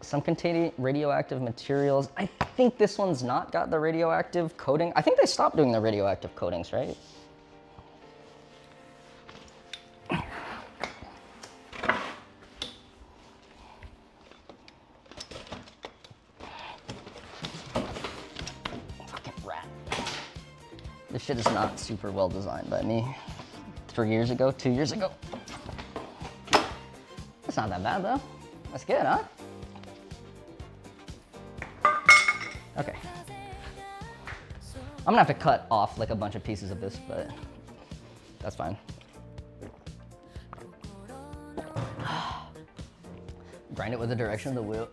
Some contain radioactive materials. I think this one's not got the radioactive coating. I think they stopped doing the radioactive coatings, right? Fucking rat. This shit is not super well designed by me. 3 years ago, 2 years ago. That's not that bad though. That's good, huh? Okay. I'm gonna have to cut off like a bunch of pieces of this, but that's fine. Grind it with the direction of the wheel.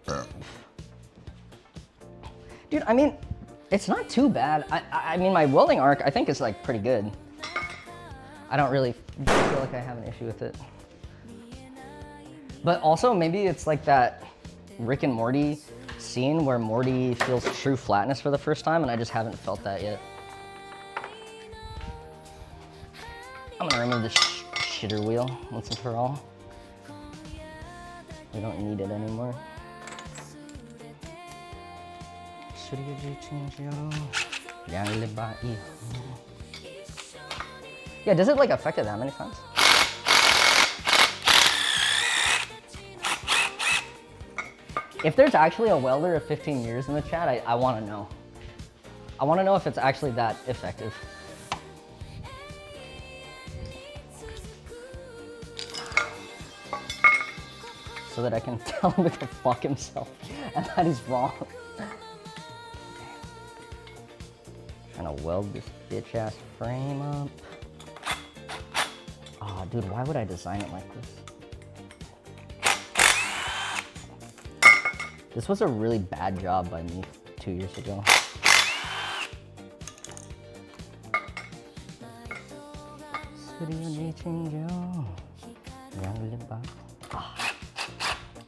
Dude, I mean, it's not too bad. I mean, my welding arc, I think is like pretty good. I don't really feel like I have an issue with it. But also maybe it's like that Rick and Morty scene where Morty feels true flatness for the first time, and I just haven't felt that yet. I'm gonna remove this shitter wheel once and for all. We don't need it anymore. Yeah, does it like affect it that many times? If there's actually a welder of 15 years in the chat, I want to know. I want to know if it's actually that effective. So that I can tell him to go fuck himself and that he's wrong. Trying to weld this bitch ass frame up. Oh, dude, why would I design it like this? This was a really bad job by me 2 years ago.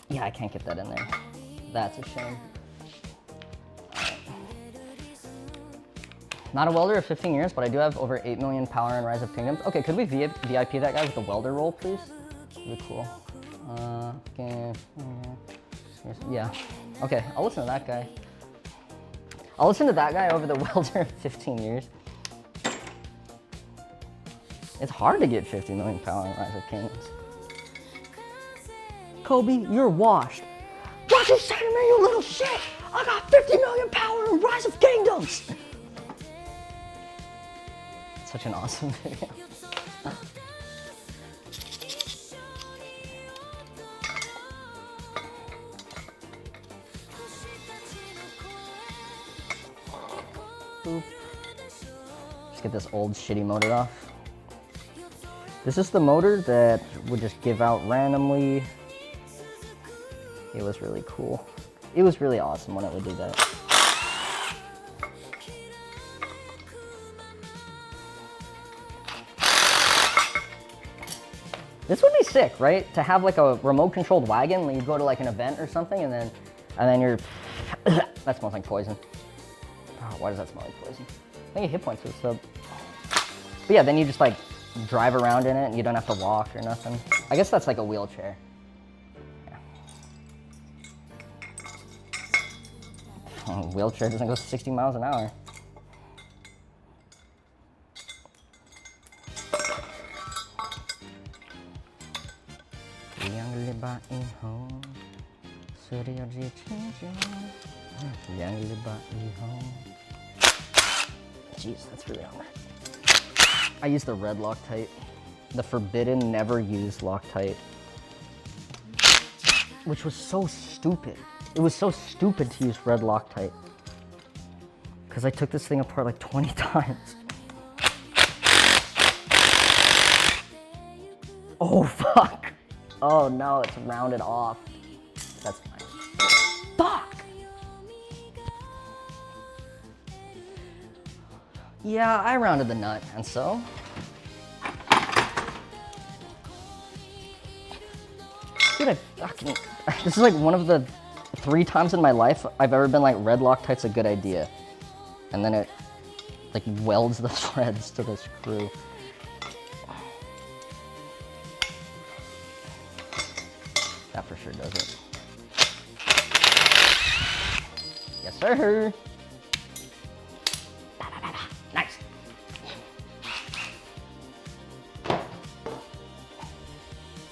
Yeah, I can't get that in there. That's a shame. Not a welder of 15 years, but I do have over 8 million power and Rise of Kingdoms. Okay, could we VIP that guy with the welder roll, please? That'd be cool. Yeah. Okay, I'll listen to that guy. I'll listen to that guy over the welder of 15 years. It's hard to get 50 million power in Rise of Kings. Kobe, you're washed. What you saying to me, you little shit? I got 50 million power in Rise of Kingdoms. Such an awesome video. Boop. Just get this old shitty motor off. This is the motor that would just give out randomly. It was really cool. It was really awesome when it would do that. This would be sick, right? To have like a remote-controlled wagon, when you go to like an event or something, and then you're. That smells like poison. Oh, why does that smell like poison? I think it hit points with sub. But yeah, then you just like drive around in it, and you don't have to walk or nothing. I guess that's like a wheelchair. Yeah. Wheelchair doesn't go 60 miles an hour. Jeez, that's really hard. I used the red Loctite. The forbidden, never used Loctite. Which was so stupid. It was so stupid to use red Loctite. Because I took this thing apart like 20 times. Oh, fuck. Oh, no, it's rounded off. That's fine. Fuck! Yeah, I rounded the nut, and so? Dude, I fucking... This is like one of the 3 times in my life I've ever been like, red Loctite's a good idea. And then it, like, welds the threads to the screw. That for sure does it. Yes, sir. Nice.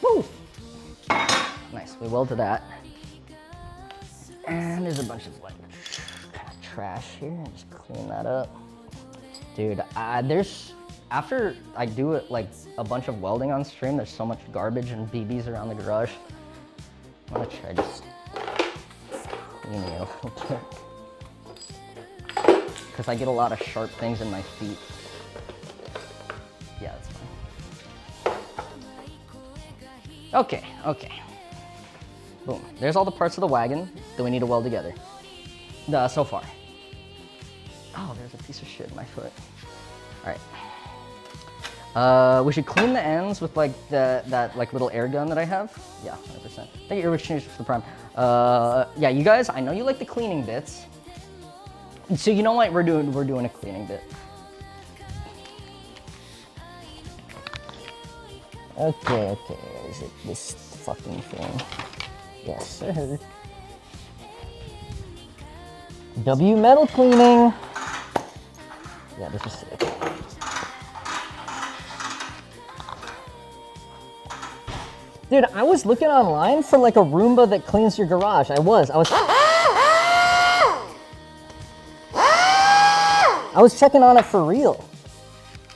Woo! Nice, we welded that. And there's a bunch of like kind of trash here. Just clean that up. Dude, after I do it like a bunch of welding on stream, there's so much garbage and BBs around the garage. I'm gonna try just cleaning it a little bit. Because I get a lot of sharp things in my feet. Yeah, that's fine. Okay, okay. Boom. There's all the parts of the wagon that we need to weld together. So far. Oh, there's a piece of shit in my foot. All right. We should clean the ends with like that like little air gun that I have. Yeah, 100%. Thank you, Exchange for the Prime. Yeah, you guys, I know you like the cleaning bits. So you know what? We're doing a cleaning bit. Okay. Is it this fucking thing? Yes, sir. W metal cleaning. Yeah, this is sick. Dude, I was looking online for like a Roomba that cleans your garage. I was checking on it for real.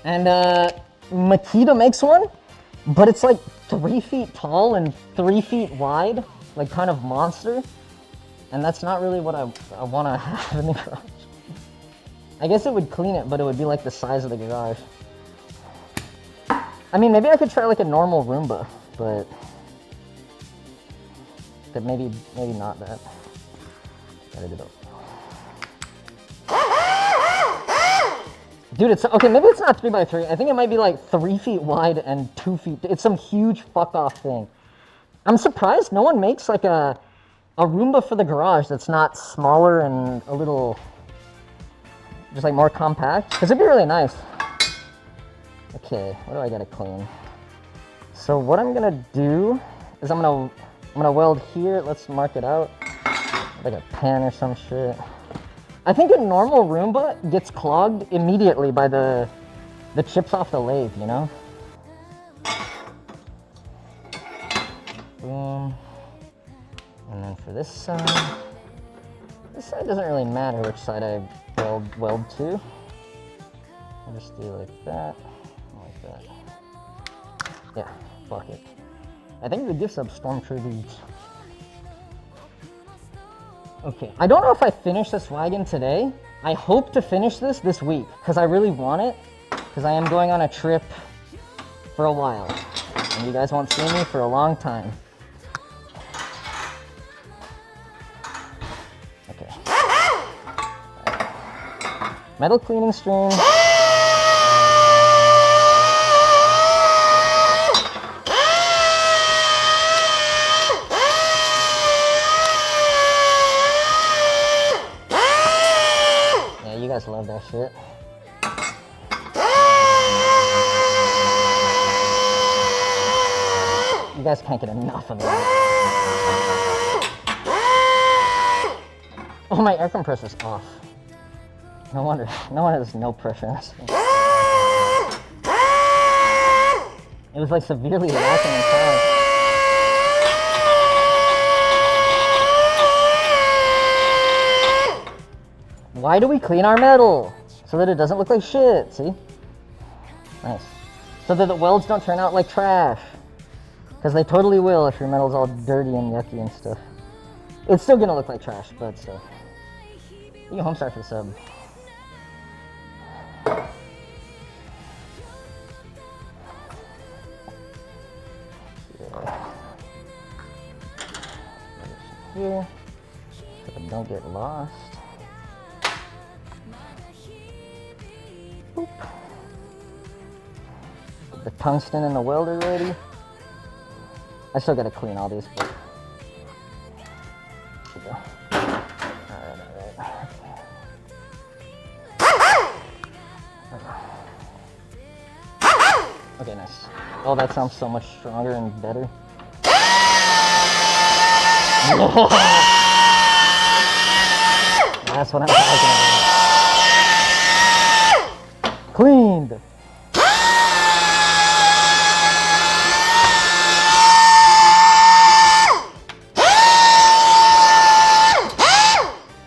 And Makita makes one, but it's like 3 feet tall and 3 feet wide, like kind of monster. And that's not really what I want to have in the garage. I guess it would clean it, but it would be like the size of the garage. I mean, maybe I could try like a normal Roomba, but maybe not that. Gotta do that. Dude, it's okay. Maybe it's not 3x3. I think it might be like 3 feet wide and 2 feet. It's some huge fuck off thing. I'm surprised no one makes like a Roomba for the garage that's not smaller and a little, just like more compact. Cause it'd be really nice. Okay, what do I gotta clean? So what I'm gonna do is I'm gonna weld here. Let's mark it out, like a pen or some shit. I think a normal Roomba gets clogged immediately by the chips off the lathe, you know? And then for this side doesn't really matter which side I weld to. I'll just do like that, like that. Yeah, fuck it. I think the gifts of Stormtroopers. Okay, I don't know if I finish this wagon today. I hope to finish this week, because I really want it, because I am going on a trip for a while, and you guys won't see me for a long time. Okay. Metal cleaning stream. You guys love that shit. You guys can't get enough of it. Oh, my air compressor's off. No wonder there's no pressure in this thing. It was like severely lacking in power. Why do we clean our metal? So that it doesn't look like shit, see? Nice. So that the welds don't turn out like trash. Because they totally will if your metal's all dirty and yucky and stuff. It's still gonna look like trash, but still. You can homestar for the sub. Here, so I don't get lost. Boop. Get the tungsten and the welder ready. I still gotta clean all these, but there we go. Alright. Okay, nice. Oh, that sounds so much stronger and better. That's what I'm talking about. Cleaned.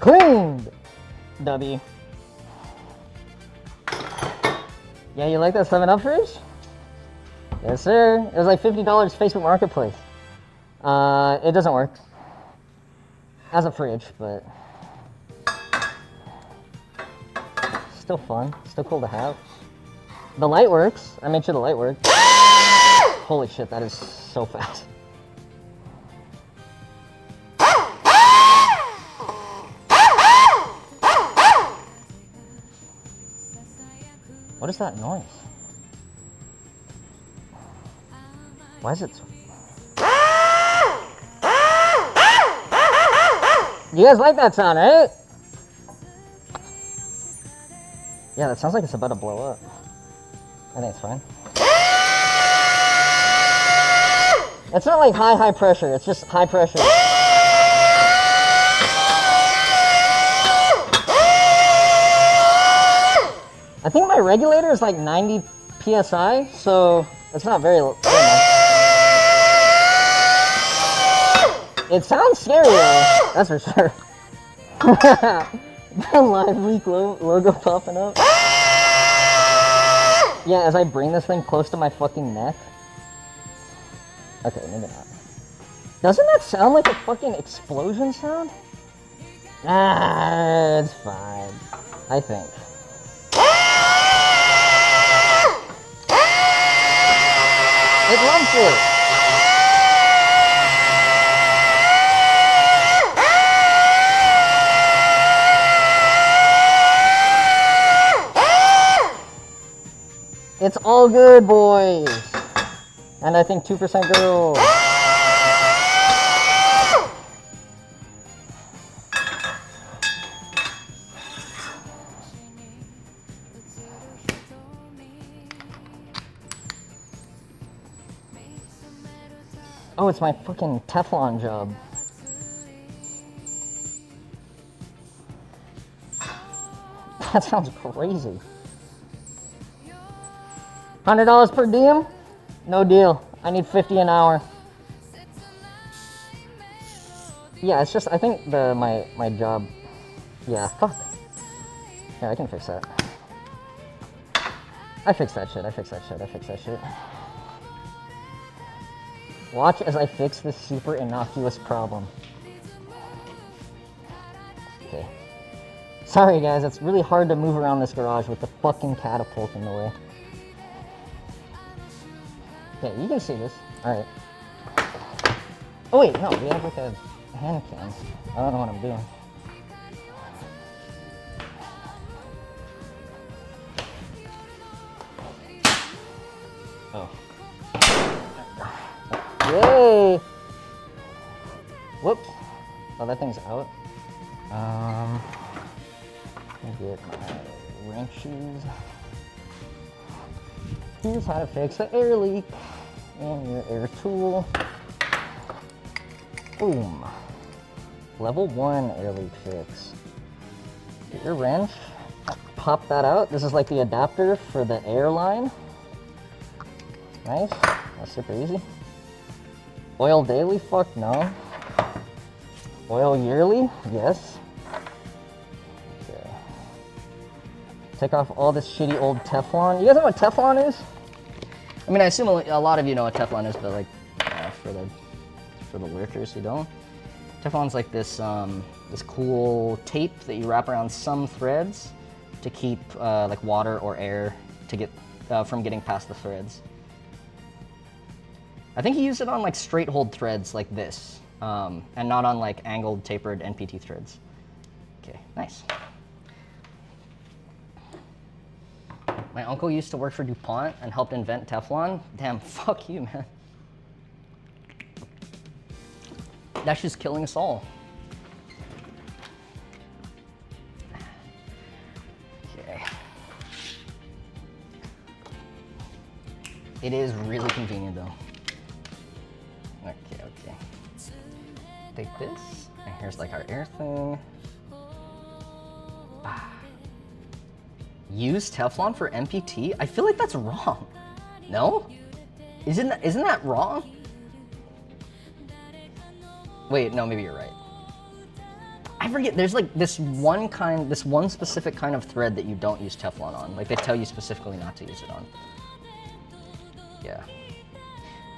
Cleaned. W. Yeah, you like that 7-Up fridge? Yes, sir. It was like $50 Facebook Marketplace. It doesn't work as a fridge, but still fun. Still cool to have. The light works. I made sure the light worked. Holy shit, that is so fast. What is that noise? Why is it so... You guys like that sound, right? Yeah, that sounds like it's about to blow up. I think it's fine. It's not like high pressure, it's just high pressure. I think my regulator is like 90 PSI, so it's not very much. It sounds scary though, that's for sure. The Live Leak logo popping up. Yeah, as I bring this thing close to my fucking neck. Okay, maybe not. Doesn't that sound like a fucking explosion sound? Ah, it's fine. I think. It loves it. It's all good, boys. And I think 2% girls. Oh, it's my fucking Teflon job. That sounds crazy. $100 per diem? No deal. I need 50 an hour. Yeah, it's just, I think my job, yeah, fuck. Yeah, I can fix that. I fixed that shit, I fixed that shit, I fixed that shit. Watch as I fix this super innocuous problem. Okay. Sorry guys, it's really hard to move around this garage with the fucking catapult in the way. Okay, you can see this. Alright. Oh wait, no, we have like a hand cam. I don't know what I'm doing. Oh. Yay! Whoops. Oh, that thing's out. Let me get my wrenches. Here's how to fix the air leak. And your air tool. Boom. Level 1 air leak fix. Get your wrench. Pop that out. This is like the adapter for the air line. Nice. That's super easy. Oil daily? Fuck no. Oil yearly? Yes. Okay. Take off all this shitty old Teflon. You guys know what Teflon is? I mean, I assume a lot of you know what Teflon is, but like, for the lurkers who don't. Teflon's like this, this cool tape that you wrap around some threads to keep like water or air to get from getting past the threads. I think he used it on like straight hold threads like this, and not on like angled tapered NPT threads. Okay, nice. My uncle used to work for DuPont and helped invent Teflon. Damn, fuck you, man. That's just killing us all. Okay. It is really convenient though. Okay. Take this, and here's like our air thing. Use Teflon for MPT? I feel like that's wrong. No? Isn't that wrong? Wait, no, maybe you're right. I forget, there's like this one specific kind of thread that you don't use Teflon on. Like they tell you specifically not to use it on. Yeah.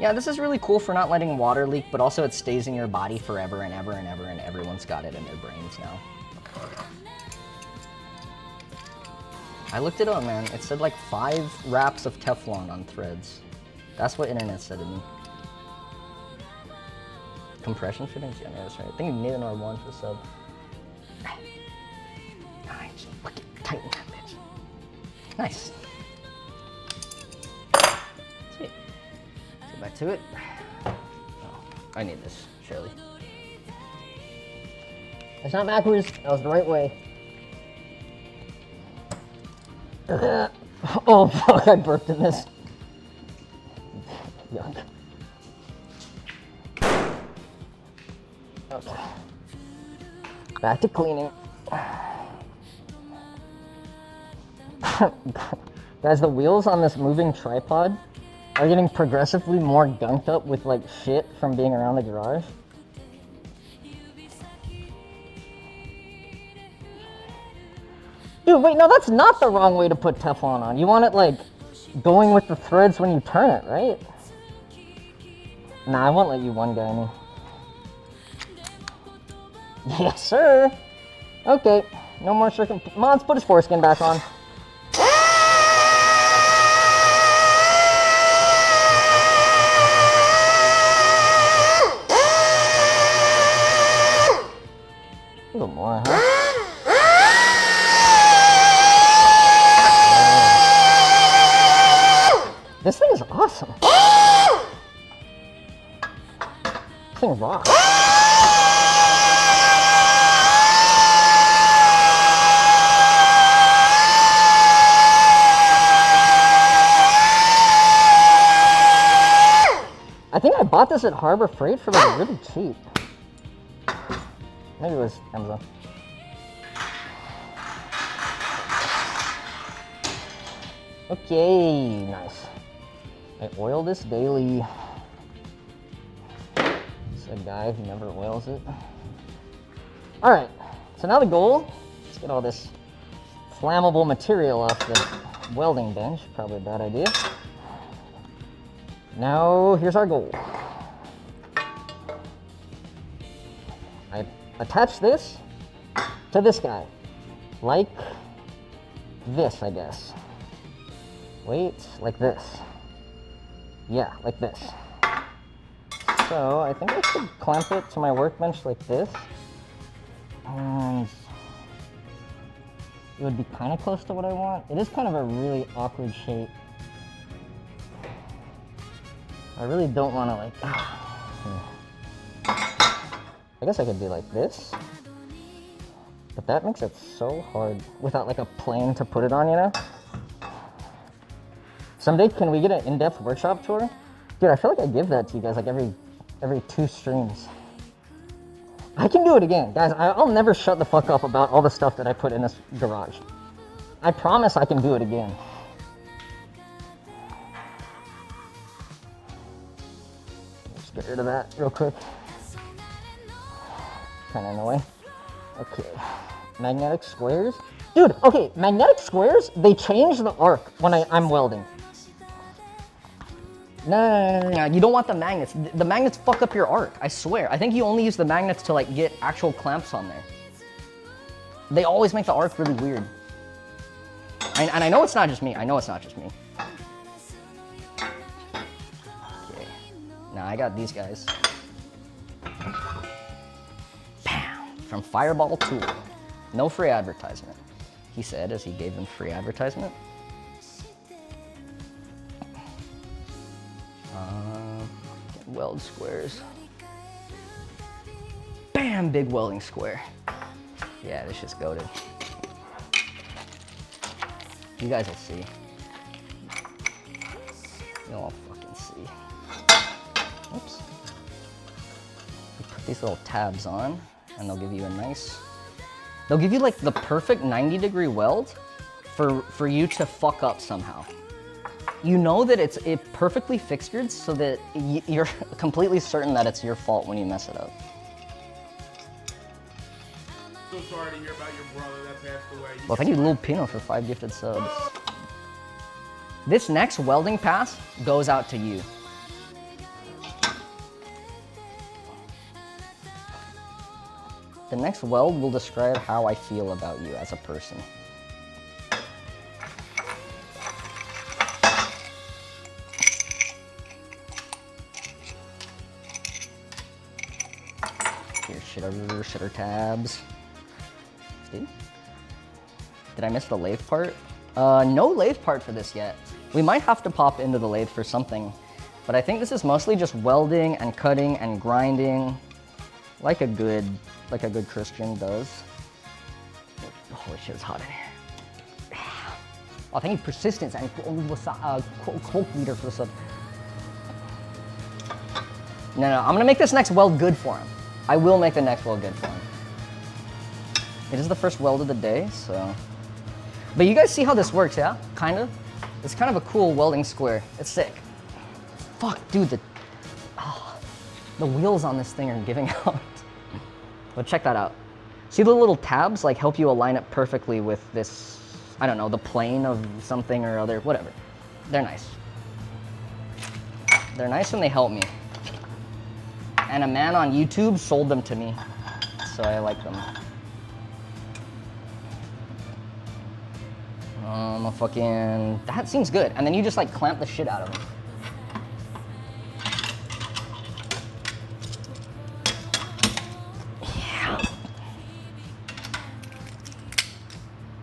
Yeah, this is really cool for not letting water leak, but also it stays in your body forever and ever and ever, and everyone's got it in their brains now. I looked it up, man. It said like 5 wraps of Teflon on threads. That's what internet said to me. Compression fittings? Yeah, that's right. I think you need an R1 for sub. Nice. Fucking tighten that bitch. Nice. Sweet. Let's get back to it. Oh, I need this, surely. It's not backwards. That was the right way. Oh fuck, I burped in this. Yuck. Okay. Back to cleaning. Guys, the wheels on this moving tripod are getting progressively more gunked up with like shit from being around the garage. Dude, wait, no, that's not the wrong way to put Teflon on. You want it, like, going with the threads when you turn it, right? Nah, I won't let you one guy me. Yes, sir. Okay, no more Mons, put his foreskin back on. A little more, huh? This thing is awesome. This thing rocks. I think I bought this at Harbor Freight for like really cheap. Maybe it was Amazon. Okay, nice. I oil this daily. So The guy who never welds it. All right, so now the goal, let's get all this flammable material off the welding bench. Probably a bad idea. Now, here's our goal. I attach this to this guy, like this, I guess. Wait, like this. Yeah, like this. So I think I should clamp it to my workbench like this. And it would be kind of close to what I want. It is kind of a really awkward shape. I really don't want to like... I guess I could do like this. But that makes it so hard without like a plane to put it on, you know? Someday, can we get an in-depth workshop tour? Dude, I feel like I give that to you guys like every 2 streams. I can do it again. Guys, I'll never shut the fuck up about all the stuff that I put in this garage. I promise I can do it again. Let's get rid of that real quick. Kind of in the way. Okay. Magnetic squares. Dude, okay, magnetic squares, they change the arc when I'm welding. No, you don't want the magnets. The magnets fuck up your arc, I swear. I think you only use the magnets to like get actual clamps on there. They always make the arc really weird. And I know it's not just me. I know it's not just me. Okay. Now I got these guys. Bam! From Fireball Tool. No free advertisement. He said as he gave them free advertisement. Weld squares. Bam! Big welding square. Yeah, this just goated. You guys will see. You'll all fucking see. Oops. You put these little tabs on, and they'll give you a nice... They'll give you like the perfect 90-degree weld for you to fuck up somehow. You know that it's perfectly fixtured so that you're completely certain that it's your fault when you mess it up. So sorry to hear about your brother that passed away. Well, thank you, Lil Pino, for 5 gifted subs. This next welding pass goes out to you. The next weld will describe how I feel about you as a person. Shitter tabs. See? Did I miss the lathe part? No lathe part for this yet. We might have to pop into the lathe for something, but I think this is mostly just welding and cutting and grinding, like a good Christian does. Holy shit, it's hot in here. Oh, thank you, Persistence and Coke Leader for the sub. No, I'm gonna make this next weld good for him. I will make the next weld good for him. It is the first weld of the day, so. But you guys see how this works, yeah? Kinda? It's kind of a cool welding square. It's sick. Fuck, dude, the wheels on this thing are giving out. But check that out. See the little tabs like help you align it perfectly with this, I don't know, the plane of something or other, whatever. They're nice. They're nice and they help me. And a man on YouTube sold them to me, so I like them. That seems good. And then you just like clamp the shit out of them. Yeah.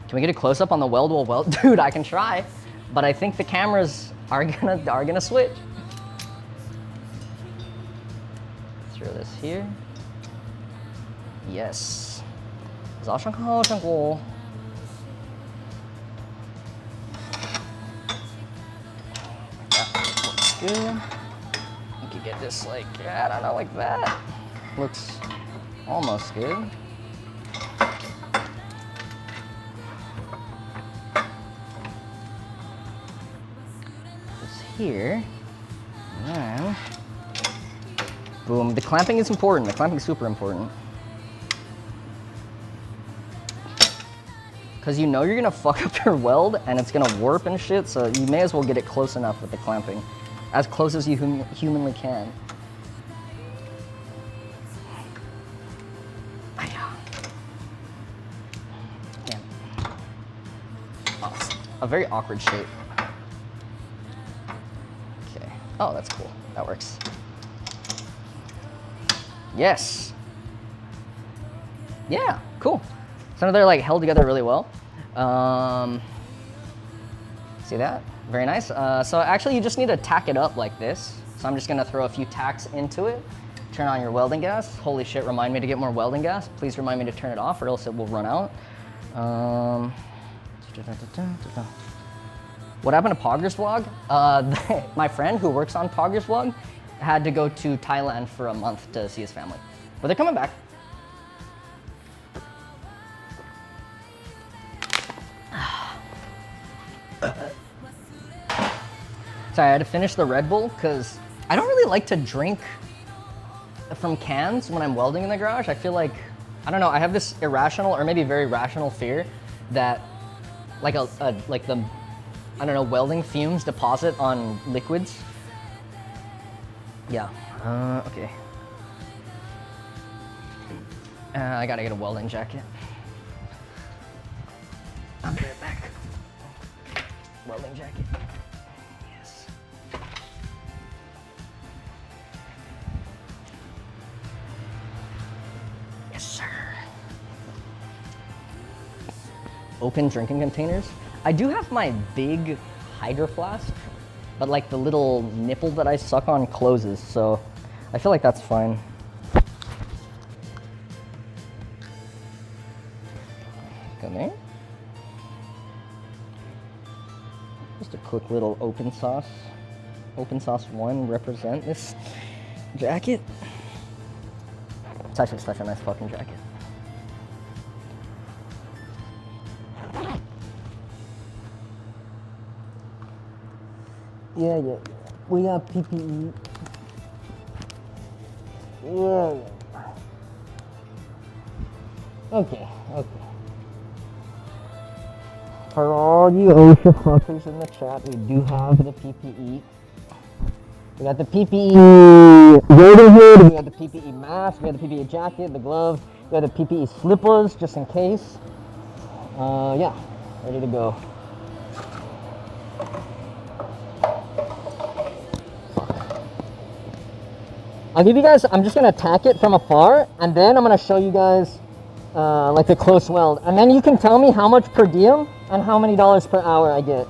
Can we get a close up on the weld while weld? Dude, I can try, but I think the cameras are gonna switch. Throw this here. Yes. 早上好，战果。Good. You could get this like, I don't know, like that. Looks almost good. This here. And then Boom. The clamping is important. The clamping is super important. Because you know you're gonna fuck up your weld and it's gonna warp and shit, so you may as well get it close enough with the clamping. As close as you humanly can. Damn. Oh, it's a very awkward shape. Okay. Oh, that's cool. That works. Yes. Yeah, cool. So they're like held together really well. See that? Very nice. So actually you just need to tack it up like this. So I'm just gonna throw a few tacks into it. Turn on your welding gas. Holy shit, remind me to get more welding gas. Please remind me to turn it off or else it will run out. What happened to Poggers Vlog? My friend who works on Poggers Vlog had to go to Thailand for a month to see his family. But they're coming back. Sorry, I had to finish the Red Bull because I don't really like to drink from cans when I'm welding in the garage. I feel like, I don't know, I have this irrational or maybe very rational fear that like the, I don't know, welding fumes deposit on liquids. Yeah, okay. I gotta get a welding jacket. I'll be right back. Welding jacket. Yes. Yes, sir. Open drinking containers. I do have my big Hydro Flask, but like the little nipple that I suck on closes, so I feel like that's fine. Come here. Just a quick little open sauce. Open sauce 1 represent this jacket. It's actually such a nice fucking jacket. Yeah. We got PPE. Yeah. Okay. For all you OSHA fuckers in the chat, we do have the PPE. We got the PPE wading hood, we got the PPE mask, we got the PPE jacket, the gloves, we got the PPE slippers just in case. Yeah, ready to go. I'll give you guys, I'm just gonna attack it from afar, and then I'm gonna show you guys like the close weld. And then you can tell me how much per diem and how many dollars per hour I get.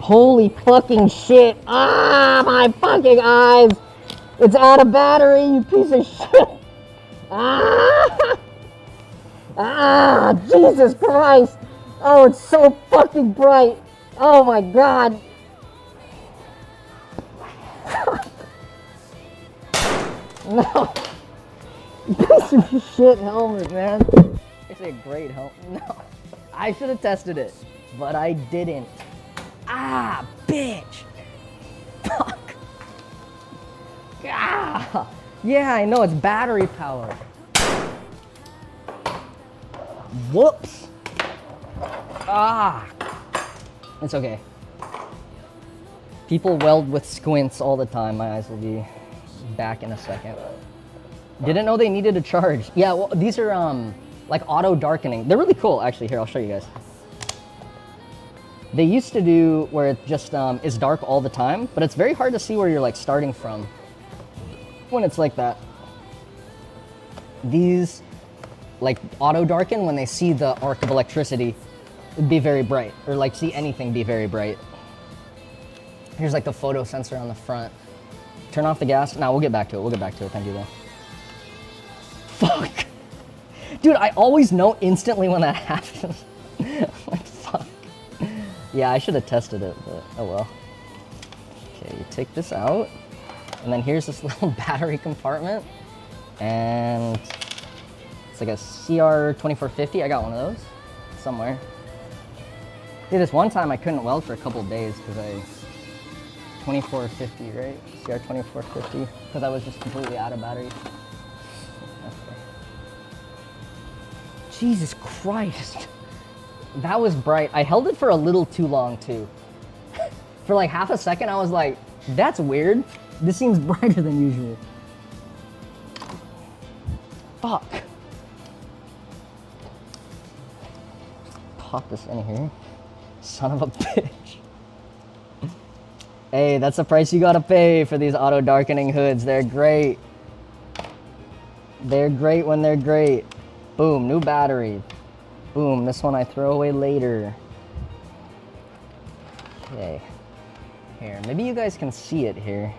Holy fucking shit. Ah, my fucking eyes. It's out of battery, you piece of shit. Ah, Jesus Christ. Oh, it's so fucking bright. Oh my God. No. Piece of shit helmet, man. It's a great helmet. No. I should have tested it, but I didn't. Ah, bitch. Fuck. Ah. Yeah, I know, it's battery powered. Whoops. Ah. It's okay. People weld with squints all the time. My eyes will be back in a second. Didn't know they needed a charge. Yeah, well, these are like auto darkening. They're really cool, actually. Here, I'll show you guys. They used to do where it just is dark all the time, but it's very hard to see where you're like starting from when it's like that. These like auto darken when they see the arc of electricity be very bright, or like see anything be very bright. Here's like the photo sensor on the front. Turn off the gas. No, we'll get back to it. We'll get back to it. Thank you though. Fuck. Dude, I always know instantly when that happens. Like, fuck. Yeah, I should have tested it, but oh well. Okay, you take this out, and then here's this little battery compartment, and it's like a CR2450. I got one of those somewhere. See, this one time I couldn't weld for a couple of days because I 2450, right? CR 2450, because I was just completely out of battery. Okay. Jesus Christ. That was bright. I held it for a little too long too. For like half a second, I was like, that's weird. This seems brighter than usual. Fuck. Pop this in here. Son of a bitch. Hey, that's the price you gotta pay for these auto darkening hoods. They're great. They're great when they're great. Boom, new battery. Boom, this one I throw away later. Okay. Here, maybe you guys can see it here.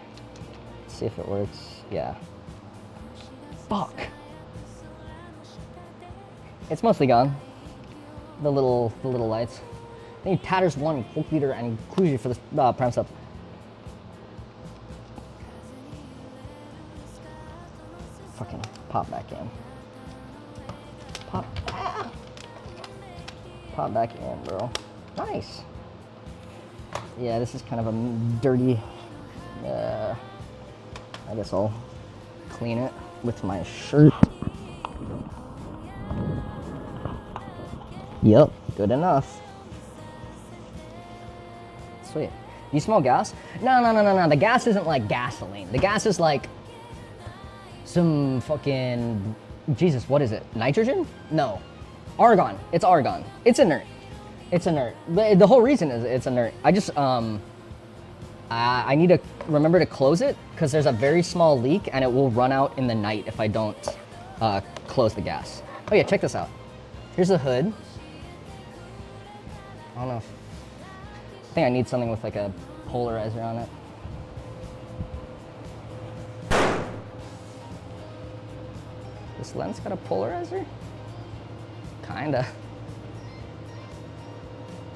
Let's see if it works. Yeah. Fuck. It's mostly gone. The little lights. I need tatters one, full leader, and inclusion for the prime sub. Fucking pop back in. Pop. Ah. Pop back in, bro. Nice. Yeah, this is kind of a dirty. I guess I'll clean it with my shirt. Yep, good enough. Sweet. You smell gas? No. The gas isn't like gasoline. The gas is like some fucking, Jesus, what is it? Nitrogen? No. Argon. It's argon. It's inert. It's inert. The whole reason is it's inert. I just, I need to remember to close it because there's a very small leak and it will run out in the night if I don't close the gas. Oh yeah, check this out. Here's the hood. I don't know if, I think I need something with like a polarizer on it. This lens got a polarizer? Kinda.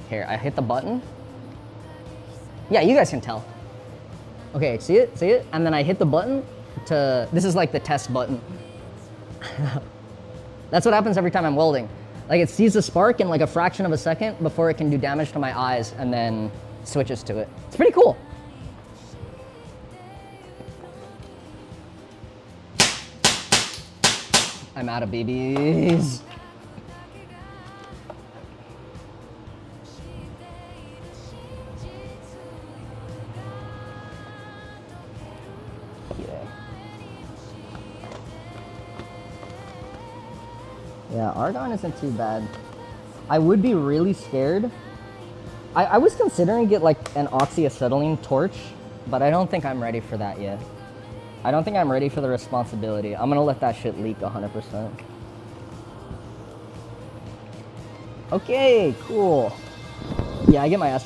Here, I hit the button. Yeah, you guys can tell. Okay, see it? See it? And then I hit the button to, this is like the test button. That's what happens every time I'm welding. Like it sees the spark in like a fraction of a second before it can do damage to my eyes and then switches to it. It's pretty cool. I'm out of BBs. Yeah, argon isn't too bad. I would be really scared. I was considering get like an oxyacetylene torch, but I don't think I'm ready for that yet. I don't think I'm ready for the responsibility. I'm gonna let that shit leak 100%. Okay, cool. Yeah, I get my gas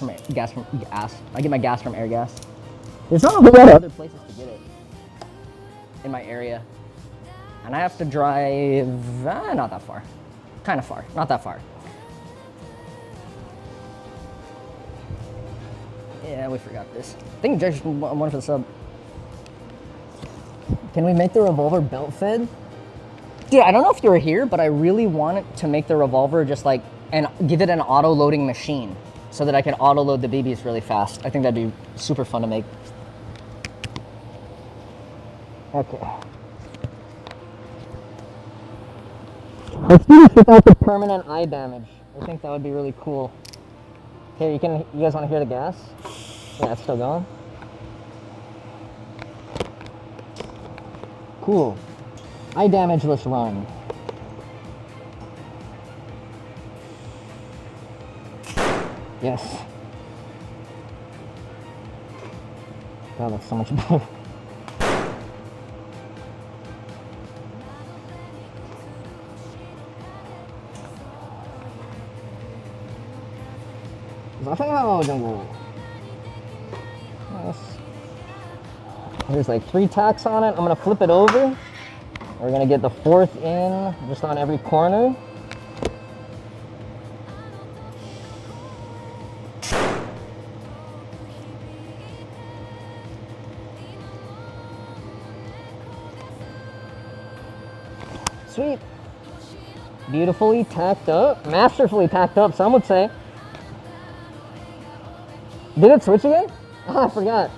from I get my gas from air gas. There's not a whole lot of other places to get it in my area. And I have to drive, not that far. Kind of far, not that far. Yeah, we forgot this. I think Judge one for the sub. Can we make the revolver belt fed? Dude, I don't know if you were here, but I really wanted to make the revolver just like, and give it an auto-loading machine so that I can auto-load the BBs really fast. I think that'd be super fun to make. Okay. Let's do this without the permanent eye damage. I think that would be really cool. Okay, you guys want to hear the gas? Yeah, it's still going. Cool. Eye damage, let's run. Yes. God, that's so much better. Nice. There's like 3 tacks on it. I'm gonna flip it over. We're gonna get the 4th in just on every corner. Sweet. Beautifully tacked up, masterfully tacked up, some would say. Did it switch again? Oh, I forgot.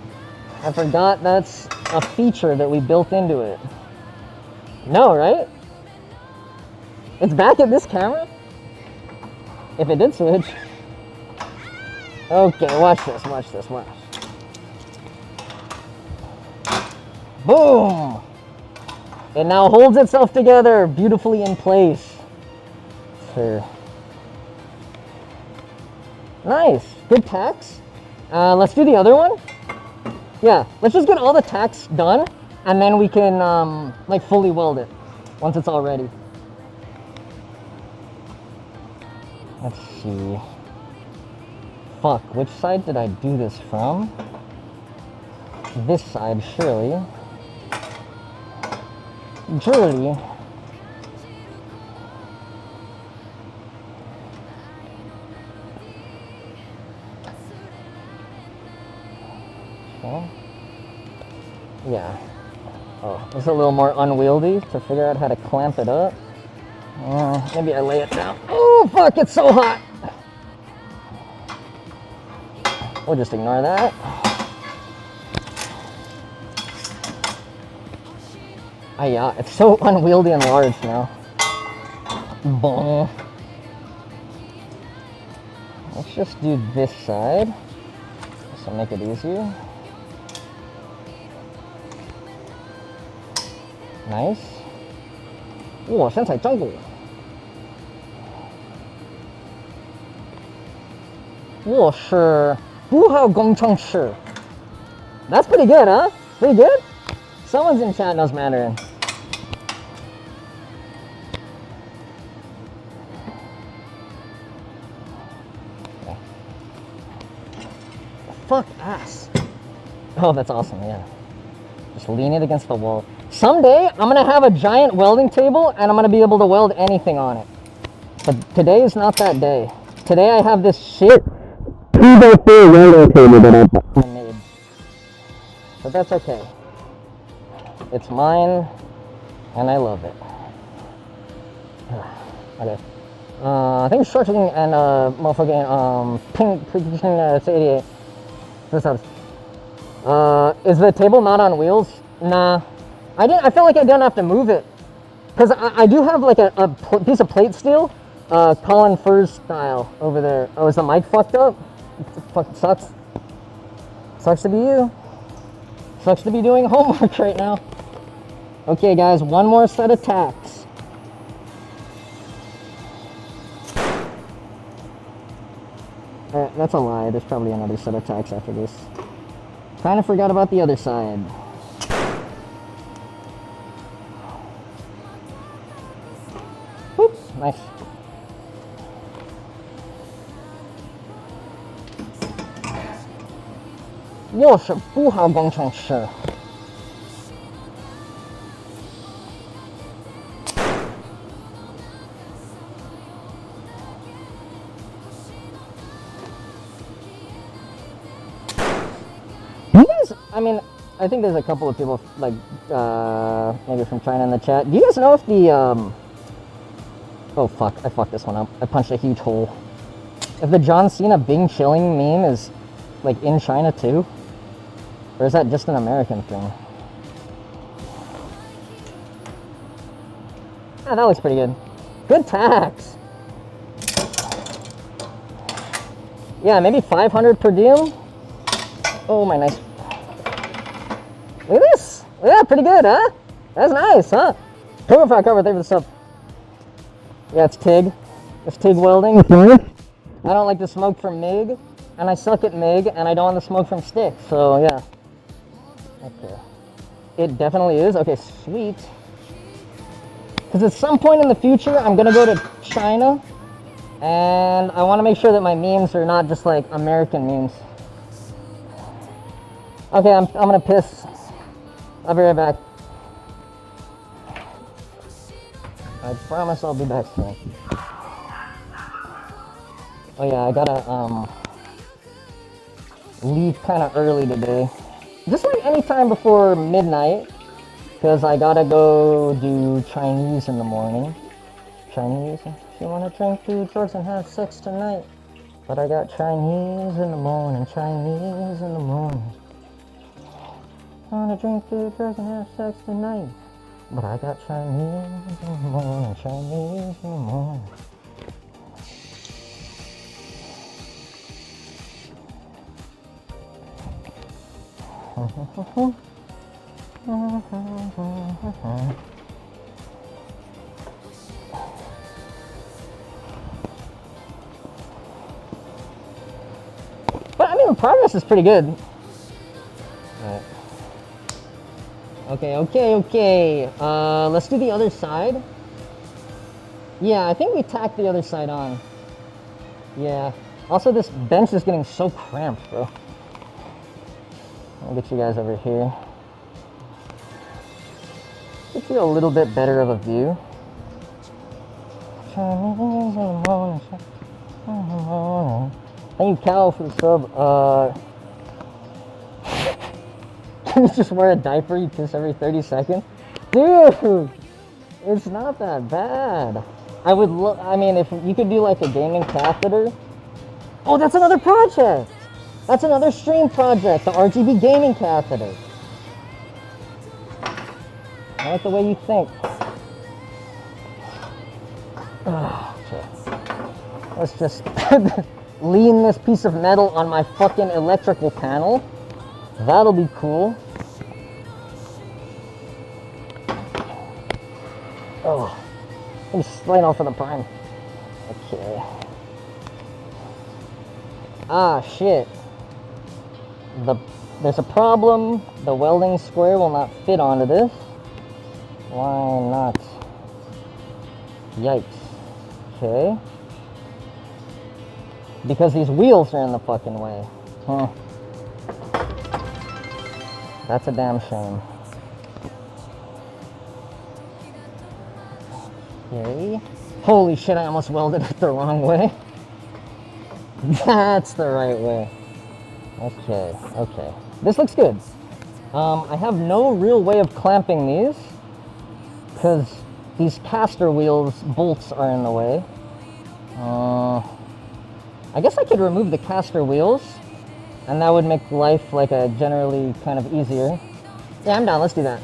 I forgot that's a feature that we built into it. No, right? It's back at this camera? If it did switch. Okay, watch this, watch this, watch. Boom! It now holds itself together beautifully in place. Sure. Nice, good tacks. Let's do the other one. Yeah, let's just get all the tacks done, and then we can like fully weld it once it's all ready. Let's see. Fuck, which side did I do this from? This side, surely. Surely. Okay. Yeah. Oh, it's a little more unwieldy to figure out how to clamp it up. Maybe I lay it down. Oh, fuck, it's so hot. We'll just ignore that. Ah, yeah, it's so unwieldy and large now. Boom. Let's just do this side. This will make it easier. Nice. 哇，身材真好。我是不好工程师。That's pretty good, huh? Pretty good? Someone's in chat knows Mandarin. Okay. Fuck ass. Oh, that's awesome, yeah. Just lean it against the wall. Someday, I'm gonna have a giant welding table and I'm gonna be able to weld anything on it. But today is not that day. Today I have this shit 2x4 welding table that I made. But that's okay. It's mine and I love it. Okay. I think shorting and motherfucking pink precision 88. This house. Is the table not on wheels? Nah. I feel like I don't have to move it. Because I do have like a piece of plate steel. Colin Furs style over there. Oh, is the mic fucked up? It fucking sucks. Sucks to be you. Sucks to be doing homework right now. Okay guys, one more set of tacks. That's a lie. There's probably another set of tacks after this. Kind of forgot about the other side. Whoop, nice. Yo, 是不好工程师。I mean, I think there's a couple of people like maybe from China in the chat. Do you guys know if the oh fuck, I fucked this one up. I punched a huge hole. If the John Cena Bing chilling meme is like in China too? Or is that just an American thing? Ah, that looks pretty good. Good tax. Yeah, maybe 500 per diem. Oh my nice. Look at this! Yeah, pretty good, huh? That's nice, huh? Cover cover, thank you for the sub. Yeah, it's TIG. It's TIG welding. I don't like the smoke from MIG, and I suck at MIG, and I don't want the smoke from stick, so yeah. Okay. It definitely is. Okay, sweet. Because at some point in the future, I'm gonna go to China, and I want to make sure that my memes are not just like American memes. Okay, I'm gonna piss. I'll be right back. I promise I'll be back soon. Oh yeah, I gotta leave kind of early today. Just like any time before midnight, because I gotta go do Chinese in the morning. Chinese? If you wanna drink 2 drugs and have sex tonight, But I got Chinese in the morning, Chinese in the morning. Wanna drink, do drugs, and have sex tonight. But I got Chinese in the morning, Chinese in the morning. But I mean, the progress is pretty good. Alright. Okay. Let's do the other side. Yeah, I think we tacked the other side on. Yeah. Also, this bench is getting so cramped, bro. I'll get you guys over here. Get you a little bit better of a view. Chinese in the morning, in the morning. Thank you, Cal, for the sub. Can you just wear a diaper? You piss every 30 seconds? Dude! It's not that bad. I mean, if you could do like a gaming catheter. Oh, that's another project! That's another stream project, the RGB gaming catheter. I like the way you think. Okay. Let's just lean this piece of metal on my fucking electrical panel. That'll be cool. Oh, let me slide off of the prime. Okay. Ah, shit. There's a problem. The welding square will not fit onto this. Why not? Yikes. Okay. Because these wheels are in the fucking way. Huh. That's a damn shame. Okay. Holy shit, I almost welded it the wrong way. That's the right way. Okay. This looks good. I have no real way of clamping these because these caster wheels bolts are in the way. I guess I could remove the caster wheels and that would make life like a generally kind of easier. Yeah, I'm down. Let's do that.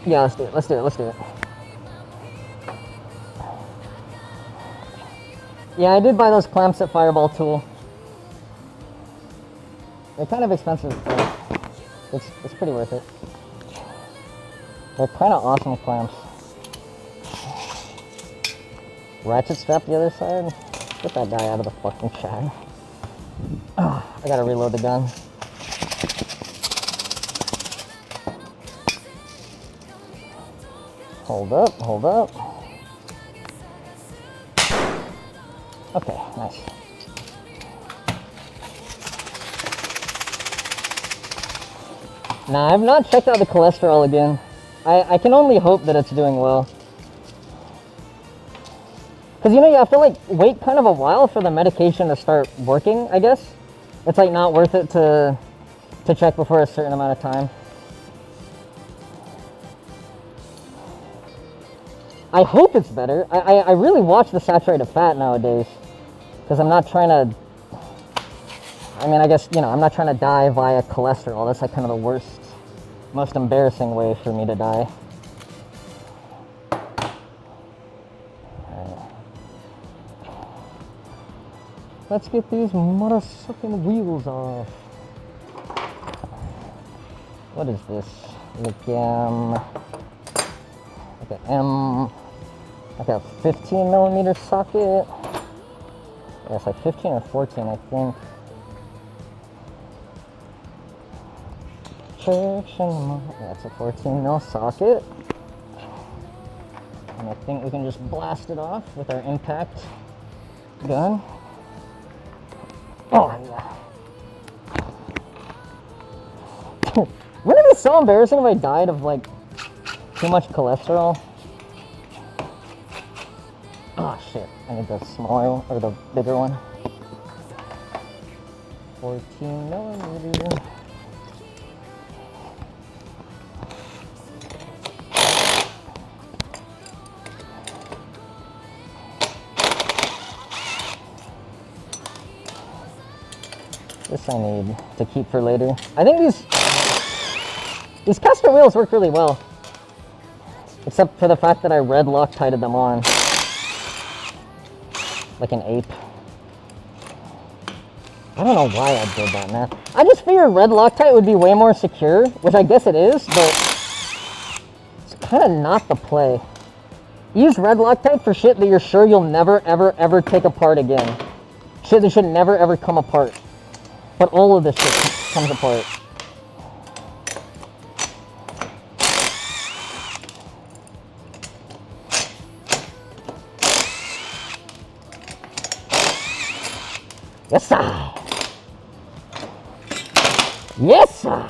Yeah, let's do it. Yeah, I did buy those clamps at Fireball Tool. They're kind of expensive, but it's pretty worth it. They're kind of awesome clamps. Ratchet strap the other side. Get that guy out of the fucking chat. Oh, I gotta reload the gun. Hold up. Okay, nice. Nah, I've not checked out the cholesterol again. I can only hope that it's doing well. Because, you know, you have to, like, wait kind of a while for the medication to start working, I guess. It's, like, not worth it to check before a certain amount of time. I hope it's better. I really watch the saturated fat nowadays. Because I'm not trying to... I mean, I guess, you know, I'm not trying to die via cholesterol. That's, like, kind of the worst, most embarrassing way for me to die. Let's get these motherfucking wheels off. What is this? Like a 15 millimeter socket. Yeah, it's like 15 or 14, I think. Yeah, it's a 14 mil socket. And I think we can just blast it off with our impact gun. Oh, yeah. Wouldn't it be so embarrassing if I died of, like, too much cholesterol? Oh, shit. I need the smaller, or the bigger one. 14 millimeter. else I need to keep for later. I think these caster wheels work really well. Except for the fact that I red Loctited them on. Like an ape. I don't know why I did that, man. I just figured red Loctite would be way more secure, which I guess it is, but it's kind of not the play. Use red Loctite for shit that you're sure you'll never, ever, ever take apart again. Shit that should never, ever come apart. But all of this shit comes apart. Yes, sir. Yes, sir.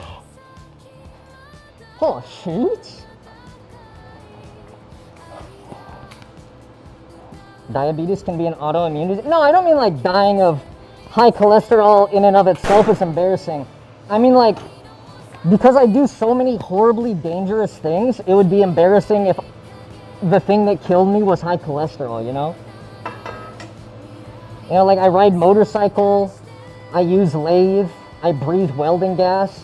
Oh, shit. Diabetes can be an autoimmune disease. No, I don't mean like dying of high cholesterol in and of itself is embarrassing. I mean like, because I do so many horribly dangerous things, it would be embarrassing if the thing that killed me was high cholesterol, you know? You know, like I ride motorcycle, I use lathe, I breathe welding gas.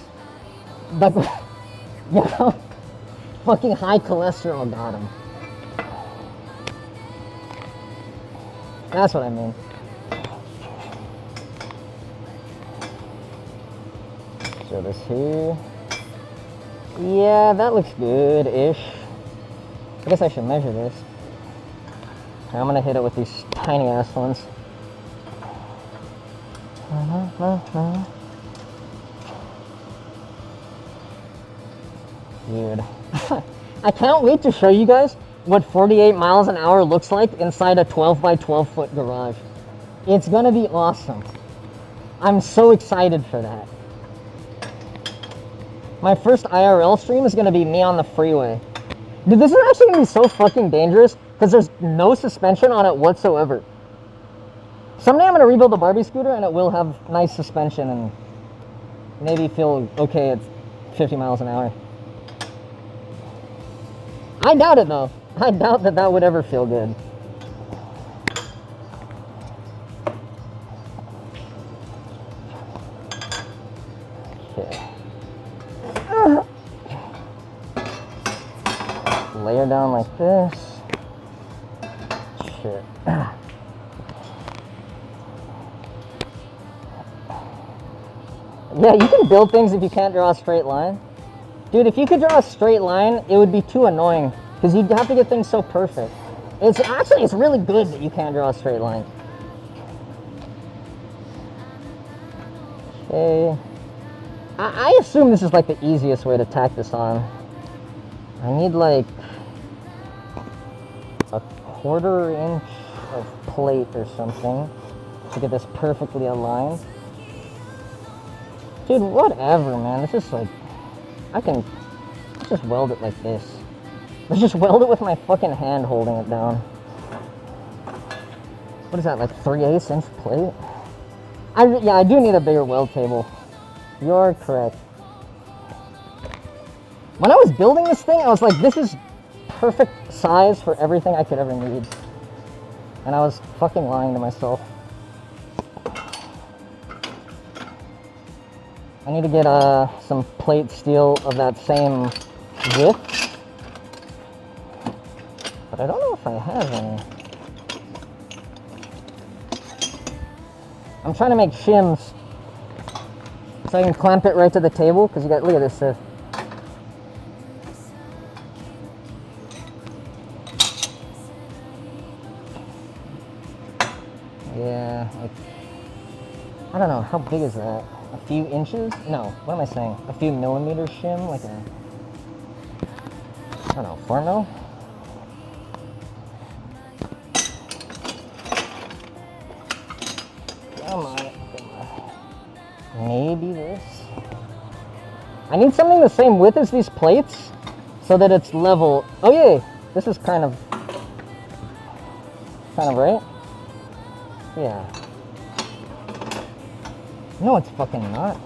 But, you know, fucking high cholesterol got him. That's what I mean. So this here. Yeah, that looks good-ish. I guess I should measure this. I'm gonna hit it with these tiny ass ones. Dude. I can't wait to show you guys what 48 miles an hour looks like inside a 12 by 12 foot garage. It's gonna be awesome. I'm so excited for that. My first IRL stream is gonna be me on the freeway. Dude, this is actually gonna be so fucking dangerous because there's no suspension on it whatsoever. Someday I'm gonna rebuild the Barbie scooter and it will have nice suspension and maybe feel okay at 50 miles an hour. I doubt it though. I doubt that that would ever feel good. Okay. Lay her down like this. Shit. Yeah, you can build things if you can't draw a straight line. Dude, if you could draw a straight line, it would be too annoying because you'd have to get things so perfect. It's really good that you can't draw a straight line. Okay. I assume this is like the easiest way to tack this on. I need like a 1/4 inch of plate or something to get this perfectly aligned. Dude, whatever, man. It's just like, I can just weld it like this. Let's just weld it with my fucking hand holding it down. What is that, like 3/8 inch plate? Yeah, I do need a bigger weld table. You're correct. When I was building this thing, I was like, this is perfect size for everything I could ever need. And I was fucking lying to myself. I need to get some plate steel of that same width. But I don't know if I have any. I'm trying to make shims so I can clamp it right to the table, because you got, look at this stuff. Yeah, like, I don't know, how big is that? A few inches? No, what am I saying? A few millimeters shim, like a, I don't know, 4 mil? Come on, come on. Maybe this. I need something the same width as these plates so that it's level. Oh yeah, this is kind of right. Yeah. No, it's fucking not.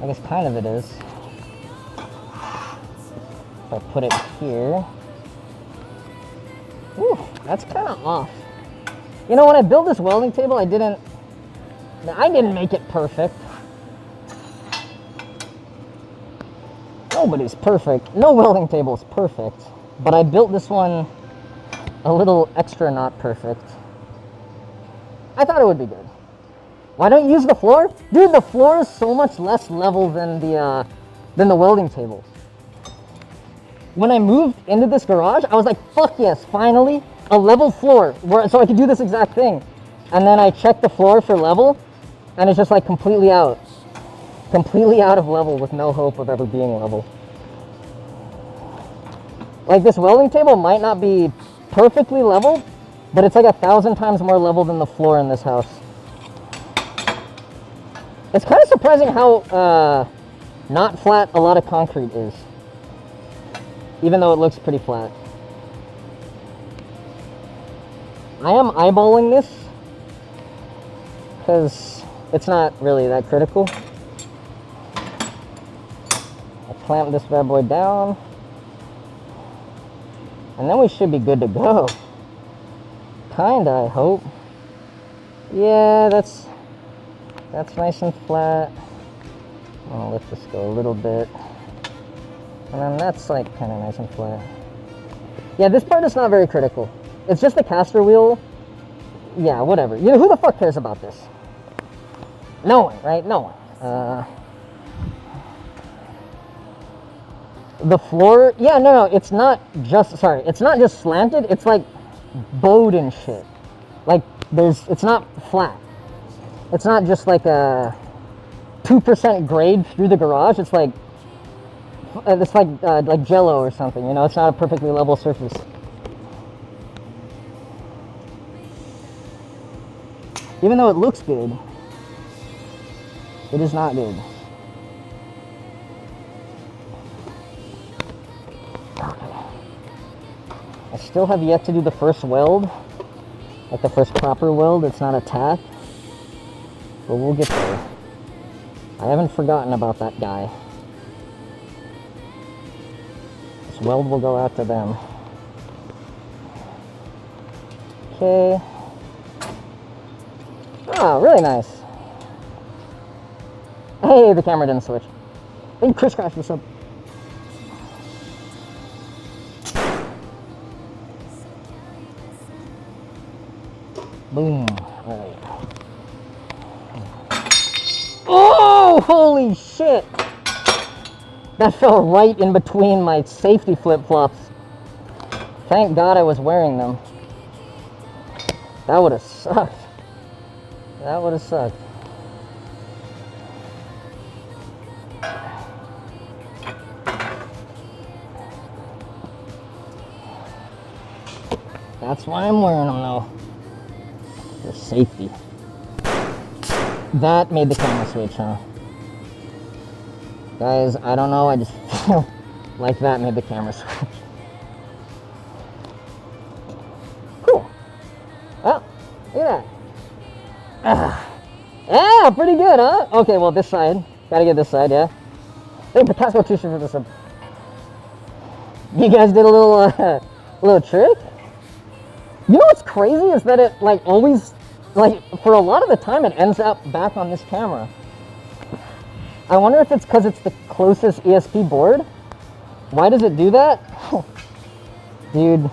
I guess kind of it is. If I put it here. Ooh, that's kind of off. You know, when I built this welding table, I didn't make it perfect. Nobody's perfect. No welding table is perfect. But I built this one a little extra not perfect. I thought it would be good. Why don't you use the floor? Dude, the floor is so much less level than the welding table. When I moved into this garage, I was like, fuck yes, finally, a level floor, so I could do this exact thing. And then I checked the floor for level, and it's just like completely out of level with no hope of ever being level. Like, this welding table might not be perfectly level, but it's like 1,000 times more level than the floor in this house. It's kind of surprising how not flat a lot of concrete is, even though it looks pretty flat. I am eyeballing this because it's not really that critical. I clamp this bad boy down, and then we should be good to go. Kinda, I hope. Yeah, that's nice and flat. I'll let this go a little bit. And then that's like kind of nice and flat. Yeah, this part is not very critical. It's just the caster wheel. Yeah, whatever. You know, who the fuck cares about this? No one, right? No one. The floor, yeah, no, it's not just, sorry, it's not just slanted, it's like bowed and shit. Like, it's not flat. It's not just like a 2% grade through the garage. It's like Jello or something, you know? It's not a perfectly level surface. Even though it looks good, it is not good. Okay. I still have yet to do the first weld, like the first proper weld. It's not a tack, but we'll get there. I haven't forgotten about that guy. This weld will go out to them. Okay. Oh, really nice. Hey, the camera didn't switch. I think Chris crashed this up. Boom. Alright. Oh, holy shit! That fell right in between my safety flip-flops. Thank God I was wearing them. That would have sucked. That would have sucked. That's why I'm wearing them though. For safety. That made the camera switch, huh? Guys, I don't know, I just feel like that made the camera switch. Cool. Well, look at that. Yeah, pretty good, huh? Okay, well, this side. Gotta get this side, yeah. Hey, Picasso t-shirt for this. You guys did a little trick? You know what's crazy is that it, like, always, like, for a lot of the time, it ends up back on this camera. I wonder if it's because it's the closest ESP board. Why does it do that? Dude,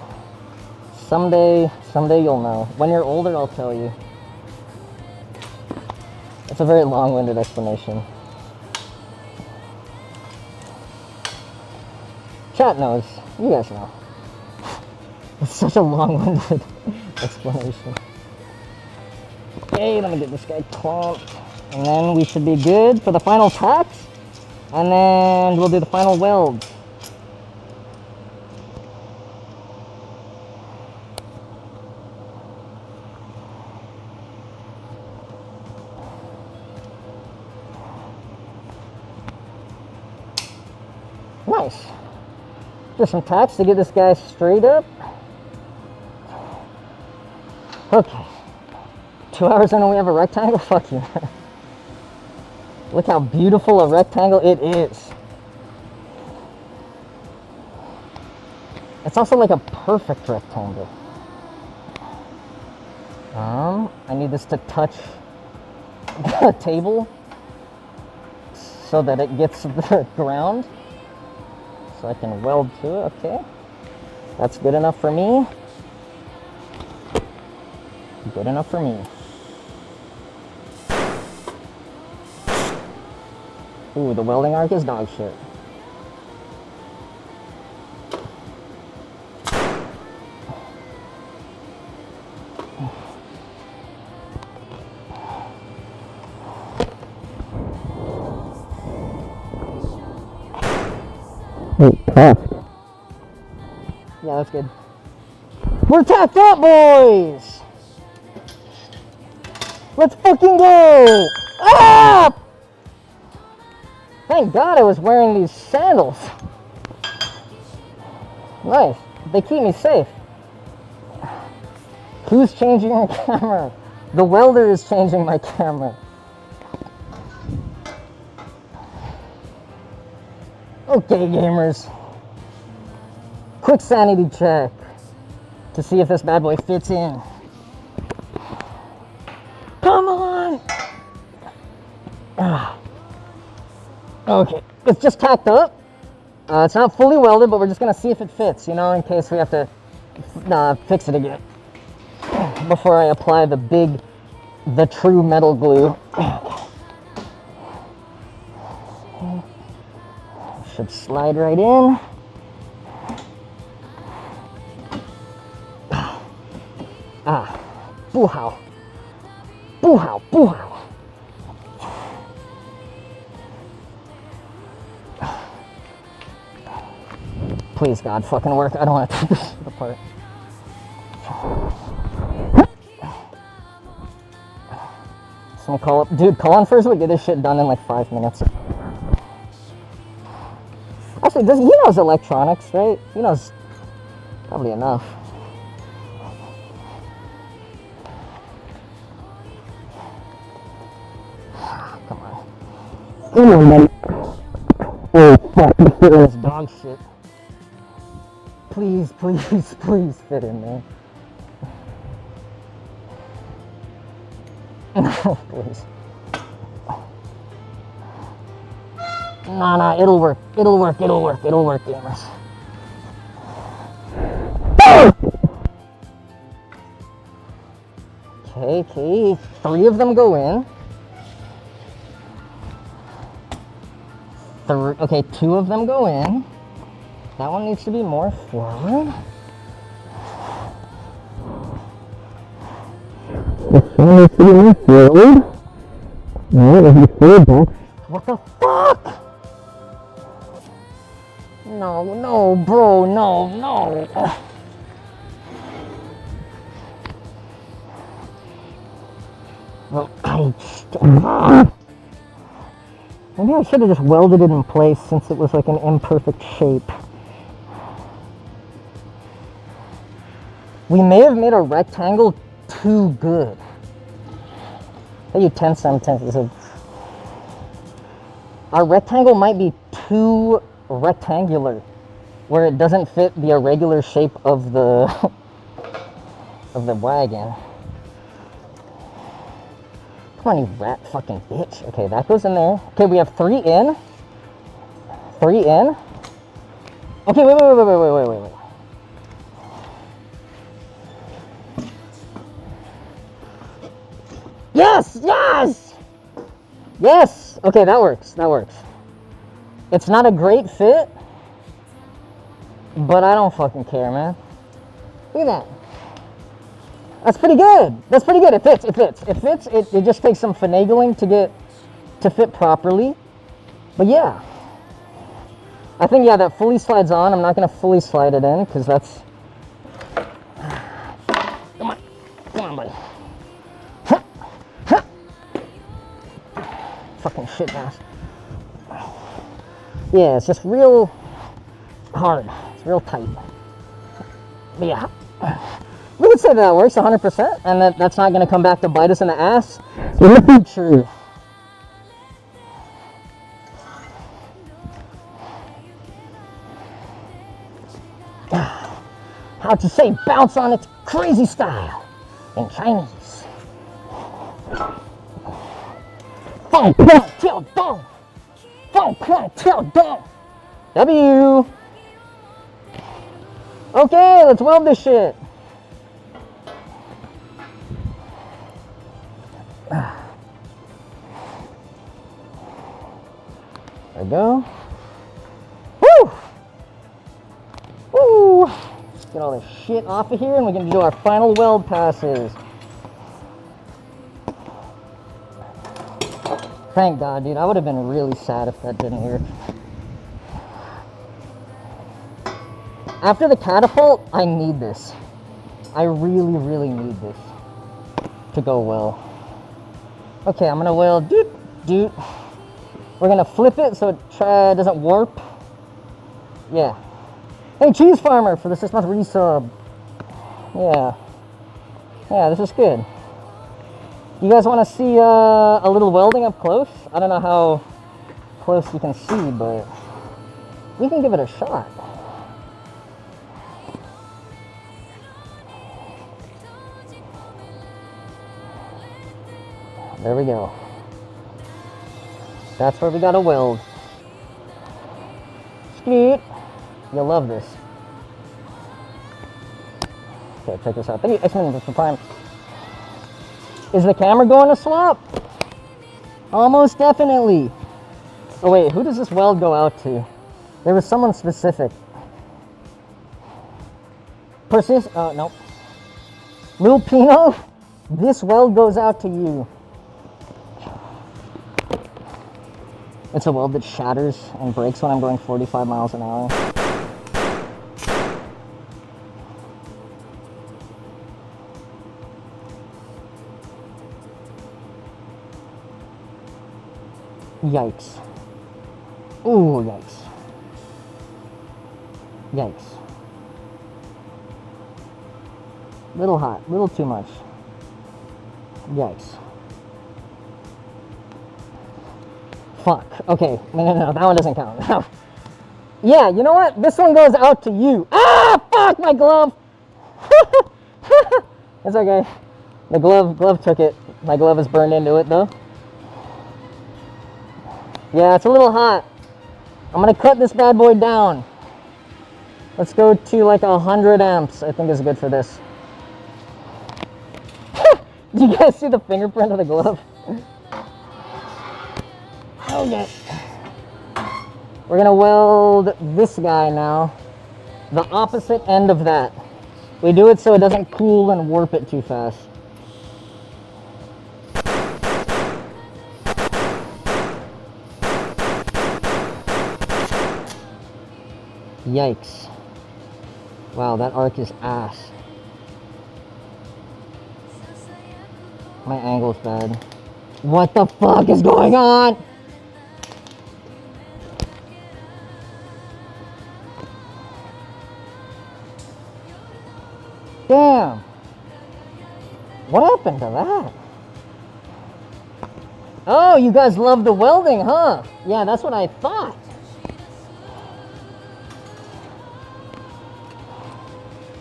someday you'll know. When you're older, I'll tell you. It's a very long-winded explanation. Chat knows. You guys know. It's such a long-winded explanation. Okay, let me get this guy clamped. And then we should be good for the final tacks. And then we'll do the final weld. Nice. Just some tacks to get this guy straight up. Okay. 2 hours in and we have a rectangle? Fuck you. Look how beautiful a rectangle it is. It's also like a perfect rectangle. I need this to touch the table so that it gets the ground. So I can weld to it, okay. That's good enough for me. Good enough for me. Ooh, the welding arc is dog shit. Wait, tacked. Yeah, that's good. We're tacked up, boys! Let's fucking go! Ah! Thank God I was wearing these sandals. Nice. They keep me safe. Who's changing your camera? The welder is changing my camera. Okay, gamers. Quick sanity check to see if this bad boy fits in. Come on! Okay, it's just tacked up. It's not fully welded, but we're just gonna see if it fits, you know, in case we have to fix it again before I apply the true metal glue. Should slide right in. Boo-how. Boo-how, boo-how. Please, God, fucking work. I don't want to take this shit apart. Someone call up. Dude, call on first. We get this shit done in like 5 minutes. Actually, he knows electronics, right? He knows probably enough. Come on. Come on, man. Oh, fuck. This dog shit. Please, please, please fit in there. No, please. Nah, it'll work. It'll work, gamers. Okay, 3 of them go in. Okay, 2 of them go in. That one needs to be more forward. This one needs to be more forward. No, it needs to be back. What the fuck? No, bro, no. Well, maybe I should have just welded it in place since it was like an imperfect shape. We may have made a rectangle too good. Hey, you 10 sentences. Our rectangle might be too rectangular, where it doesn't fit the irregular shape of the wagon. Come on, you rat fucking bitch. Okay, that goes in there. Okay, we have 3 in. 3 in. Okay, wait. Yes! Okay, that works. It's not a great fit, but I don't fucking care, man. Look at that. That's pretty good. It fits. It just takes some finagling to fit properly. But yeah. I think, yeah, that fully slides on. I'm not going to fully slide it in because that's... Come on, buddy. Fucking shit ass. Yeah, it's just real hard. It's real tight. But yeah. We would say that works 100%, and that's not going to come back to bite us in the ass. Would be true. How to say bounce on its crazy style in Chinese. W. Okay, let's weld this shit. There we go. Woo! Woo! Let's get all this shit off of here and we're gonna do our final weld passes. Thank God, dude. I would have been really sad if that didn't work. After the catapult, I need this. I really, really need this to go well. Okay, I'm gonna weld doot, doot. We're gonna flip it so it doesn't warp. Yeah. Hey, Cheese Farmer for the 6 month resub. Yeah. Yeah, this is good. You guys want to see a little welding up close? I don't know how close you can see, but we can give it a shot. There we go. That's where we got to weld. Skeet. You'll love this. Okay, check this out. Thank you, X-Men, for Prime. Is the camera going to swap? Almost definitely. Oh wait, who does this weld go out to? There was someone specific. Persis? Oh, no. Lil Pino, this weld goes out to you. It's a weld that shatters and breaks when I'm going 45 miles an hour. Yikes. Ooh, yikes. Yikes. Little hot, little too much. Yikes. Fuck. Okay, no, that one doesn't count. Yeah, you know what? This one goes out to you. Ah, fuck, my glove. It's okay. The glove took it. My glove is burned into it though. Yeah, it's a little hot. I'm gonna cut this bad boy down. Let's go to like 100 amps. I think is good for this. Do you guys see the fingerprint of the glove? Okay. We're gonna weld this guy now. The opposite end of that. We do it so it doesn't cool and warp it too fast. Yikes. Wow, that arc is ass. My angle's bad. What the fuck is going on? Damn. What happened to that? Oh, you guys love the welding, huh? Yeah, that's what I thought.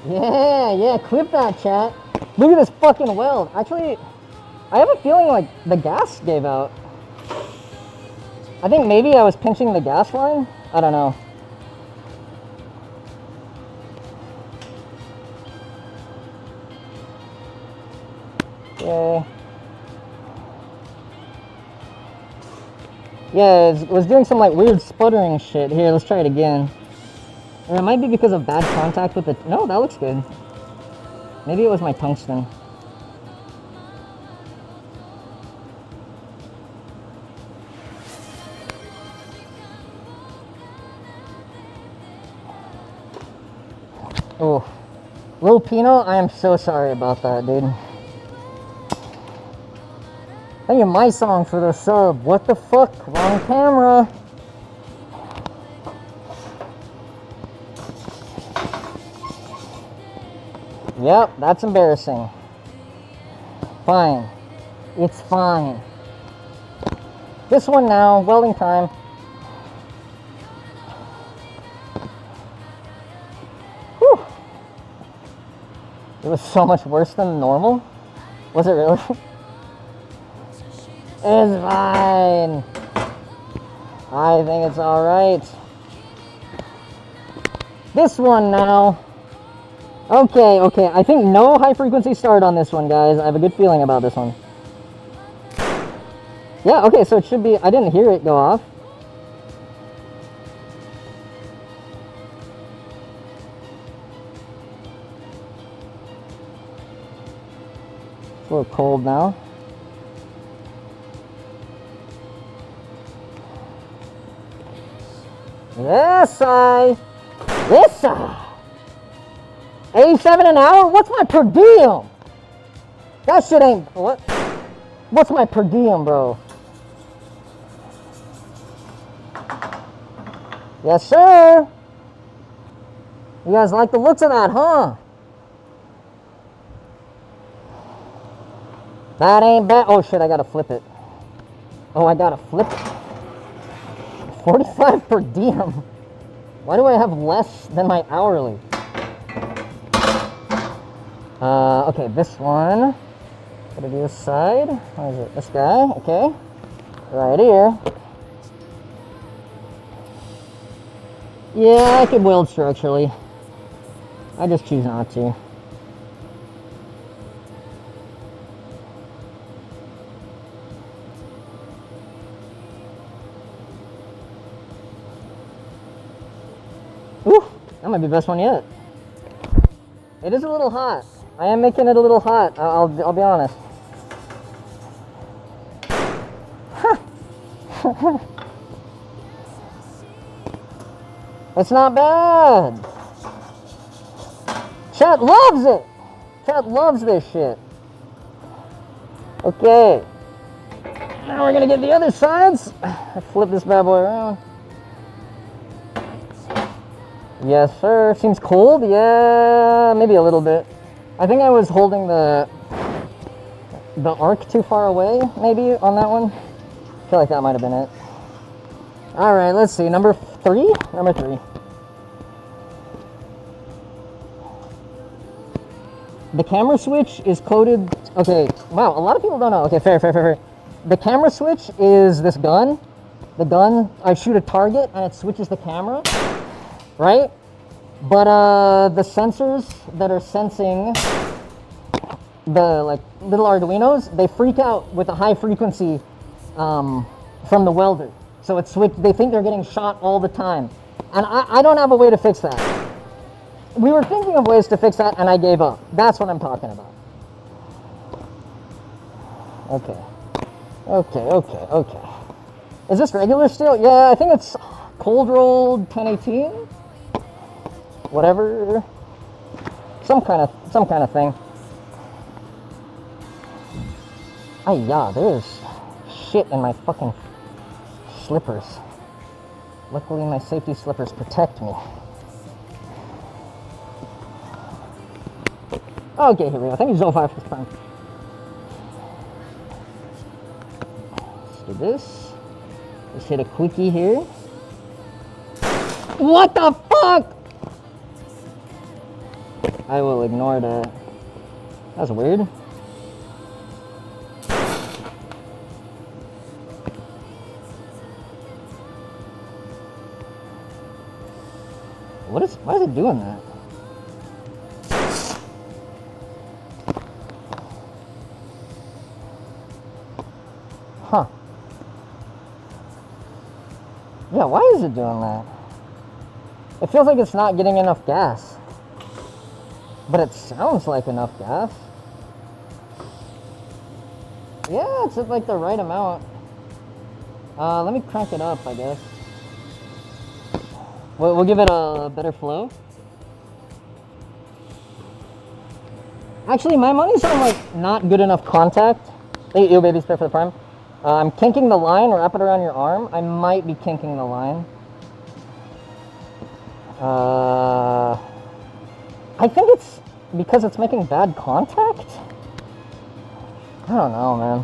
Yeah, clip that, chat. Look at this fucking weld. Actually, I have a feeling like the gas gave out. I think maybe I was pinching the gas line. I don't know. Yay. Yeah, it was doing some like weird sputtering shit. Here, let's try it again. Or it might be because of bad contact with the... No, that looks good. Maybe it was my tungsten. Oh. Lil Pino, I am so sorry about that, dude. Thank you, my song, for the sub. What the fuck? Wrong camera. Yep, that's embarrassing. Fine. It's fine. This one now, welding time. Whew. It was so much worse than normal. Was it really? It's fine. I think it's alright. This one now. Okay, okay. I think no high frequency start on this one, guys. I have a good feeling about this one. Yeah, okay, so it should be... I didn't hear it go off. It's a little cold now. Yes, Yes, 87 an hour? What's my per diem? That shit ain't... What? What's my per diem, bro? Yes, sir. You guys like the looks of that, huh? That ain't bad. Oh, shit, I gotta flip it. Oh, I gotta flip it. 45 per diem. Why do I have less than my hourly? Okay, this one. Gotta do this side. What is it? This guy, okay. Right here. Yeah, I could weld structurally. I just choose not to. Ooh, that might be the best one yet. It is a little hot. I am making it a little hot. I'll be honest. It's not bad. Chat loves it. Chat loves this shit. Okay. Now we're gonna get the other sides. Flip this bad boy around. Yes, sir. Seems cold. Yeah, maybe a little bit. I think I was holding the arc too far away, maybe, on that one. I feel like that might have been it. All right, let's see. Number 3? Number 3. The camera switch is coded... Okay, wow, a lot of people don't know. Okay, fair. The camera switch is this gun. The gun, I shoot a target and it switches the camera, right? But the sensors that are sensing the like little Arduinos, they freak out with a high frequency from the welder. So it's they think they're getting shot all the time. And I don't have a way to fix that. We were thinking of ways to fix that and I gave up. That's what I'm talking about. Okay. Is this regular still? Yeah, I think it's cold rolled 1018. Whatever. Some kind of thing. Yeah, there's shit in my fucking slippers. Luckily my safety slippers protect me. Okay, here we go. Thank you, Zo5 for this time. Let's do this. Let's hit a quickie here. What the fuck? I will ignore that. That's weird. Why is it doing that? Huh. Yeah, why is it doing that? It feels like it's not getting enough gas. But it sounds like enough gas. Yeah, it's at like the right amount. Let me crank it up, I guess. We'll give it a better flow. Actually, my money's on like not good enough contact. Hey, yo, baby, spare for the prime. I'm kinking the line. Wrap it around your arm. I might be kinking the line. I think it's because it's making bad contact. I don't know, man.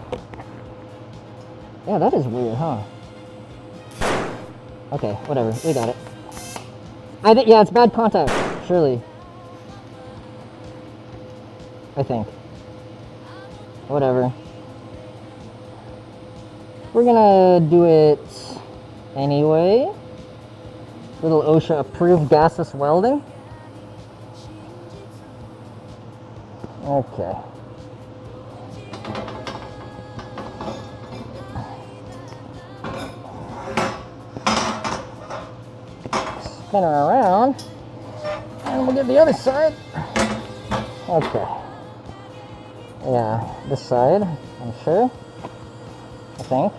Yeah, that is weird, huh? Okay, whatever. We got it. Yeah, it's bad contact, surely. I think. Whatever. we're gonna do it anyway. Little OSHA approved gaseous welding. Okay. Spin her around. And we'll get the other side. Okay. Yeah, this side, I'm sure. I think.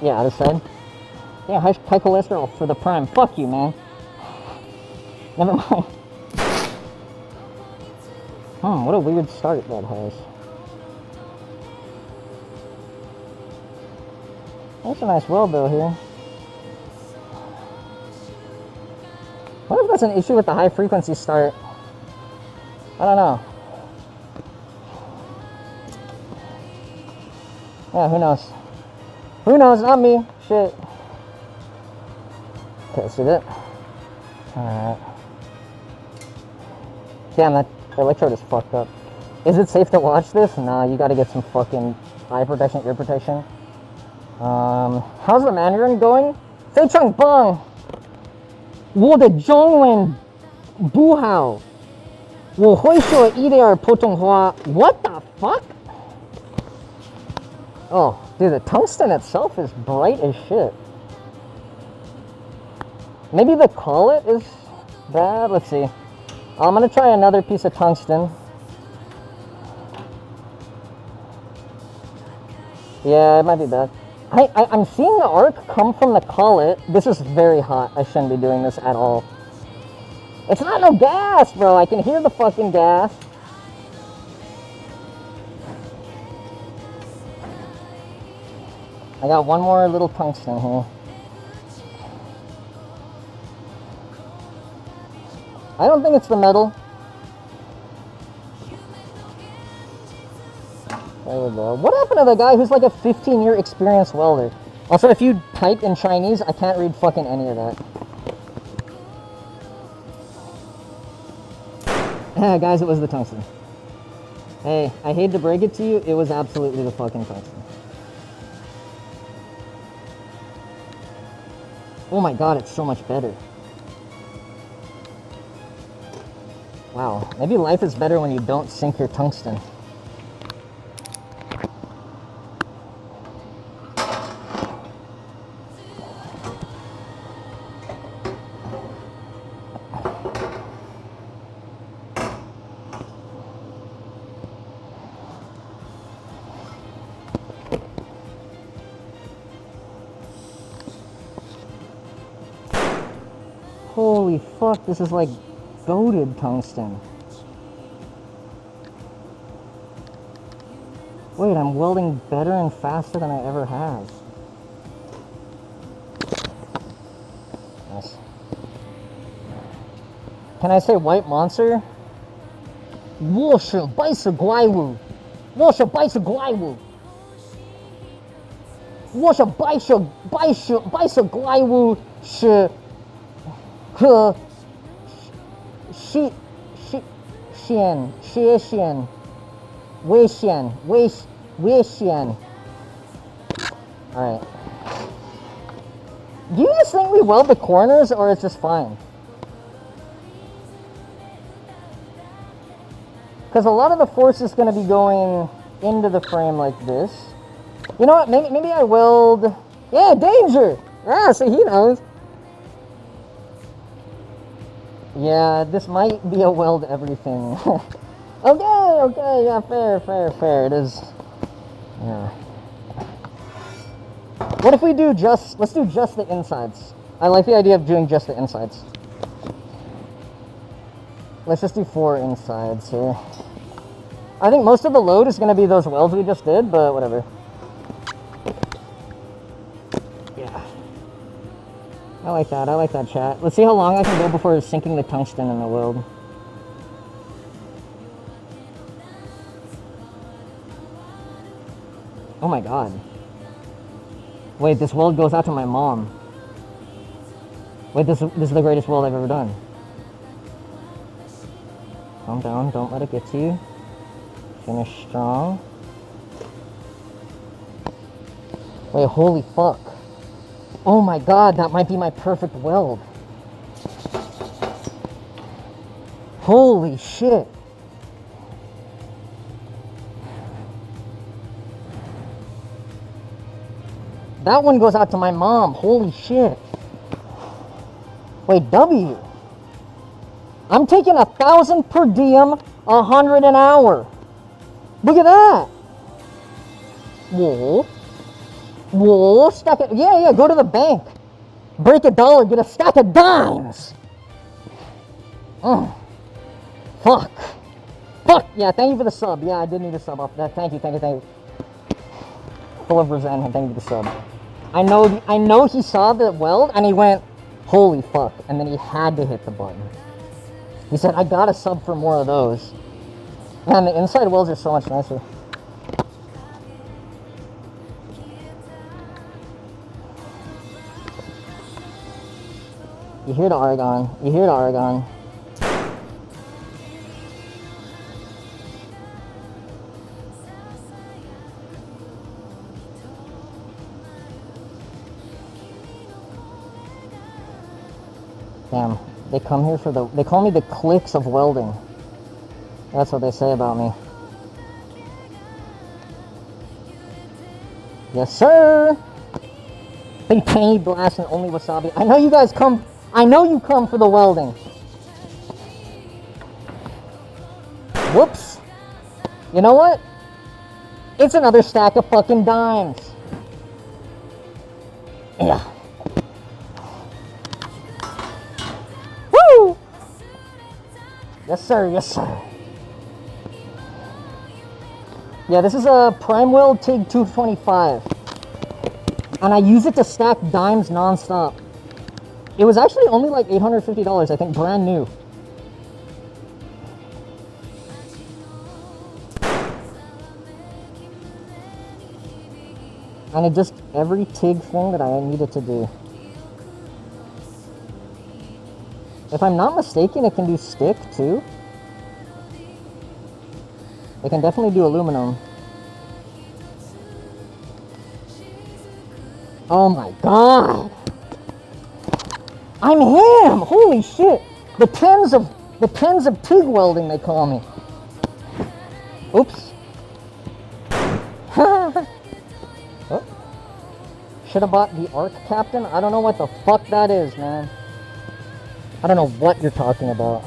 Yeah, this side. Yeah, high cholesterol for the prime. Fuck you, man. Never mind. What a weird start that has. That's a nice weld though here. What if that's an issue with the high frequency start? I don't know. Yeah, who knows? Who knows? Not me. Shit. Okay, see that? Alright. Damn, that electrode is fucked up. Is it safe to watch this? Nah, you gotta get some fucking eye protection, ear protection. How's the Mandarin going? Fei Cheng Bang! 我的中文不好，我会说一点普通话。What the fuck? Oh, dude, the tungsten itself is bright as shit. Maybe the collet is bad. Let's see. I'm gonna try another piece of tungsten. Yeah, it might be bad. I'm seeing the arc come from the collet. This is very hot. I shouldn't be doing this at all. It's not no gas, bro. I can hear the fucking gas. I got one more little tungsten here. I don't think it's the metal. There we go. What happened to the guy who's like a 15-year experienced welder? Also, if you type in Chinese, I can't read fucking any of that. Guys, it was the tungsten. Hey, I hate to break it to you, it was absolutely the fucking tungsten. Oh my god, it's so much better. Wow, maybe life is better when you don't sink your tungsten. Holy fuck, this is like goated tungsten. Wait, I'm welding better and faster than I ever have. Nice. Can I say white monster? 我是白色怪物，我是白色怪物，我是白色怪物是。和危险. Alright. Do you guys think we weld the corners or it's just fine? Because a lot of the force is going to be going into the frame like this. You know what? Maybe I weld... Yeah, danger! Ah, so he knows. Yeah, this might be a weld everything. Okay, yeah, fair. It is. Yeah. What if we do let's do just the insides. I like the idea of doing just the insides. Let's just do 4 insides here. I think most of the load is going to be those welds we just did, but whatever. I like that, chat. Let's see how long I can go before sinking the tungsten in the weld. Oh my god. Wait, this weld goes out to my mom. Wait, this is the greatest weld I've ever done. Calm down, don't let it get to you. Finish strong. Wait, holy fuck. Oh my god, that might be my perfect weld. Holy shit. That one goes out to my mom. Holy shit. Wait, W. I'm taking 1,000 per diem, 100 an hour. Look at that. Whoa. Whoa, stack it. Yeah, go to the bank. Break $1, get a stack of dimes. Fuck. Fuck. Yeah, thank you for the sub. Yeah, I did need a sub off that. Thank you. Full of resentment. Thank you for the sub. I know he saw the weld and he went, holy fuck. And then he had to hit the button. He said, I got a sub for more of those. Man, the inside welds are so much nicer. You hear the argon. You hear the argon. Damn, they come here for they call me the clicks of welding. That's what they say about me. Yes, sir! Big tangy blast and only wasabi. I know you guys come, I know you come for the welding. Whoops. You know what? It's another stack of fucking dimes. Yeah. Woo! Yes, sir. Yes, sir. Yeah, this is a Prime Weld TIG 225. And I use it to stack dimes non-stop. It was actually only like $850, I think, brand new. And it just, every TIG thing that I needed to do. If I'm not mistaken, it can do stick too. It can definitely do aluminum. Oh my god! I'm him! Holy shit! The tens of TIG welding, they call me. Oops. Oh. Should have bought the Arc Captain. I don't know what the fuck that is, man. I don't know what you're talking about.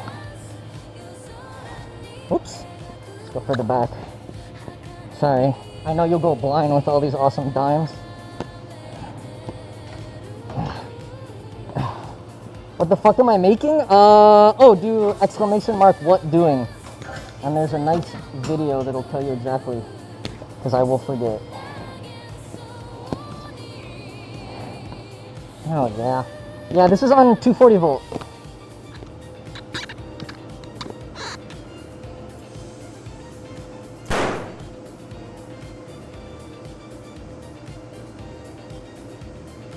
Oops. Let's go further back. Sorry. I know you'll go blind with all these awesome dimes. What the fuck am I making? Oh, do exclamation mark what doing. And there's a nice video that'll tell you exactly, because I will forget. Oh yeah. Yeah, this is on 240 volt.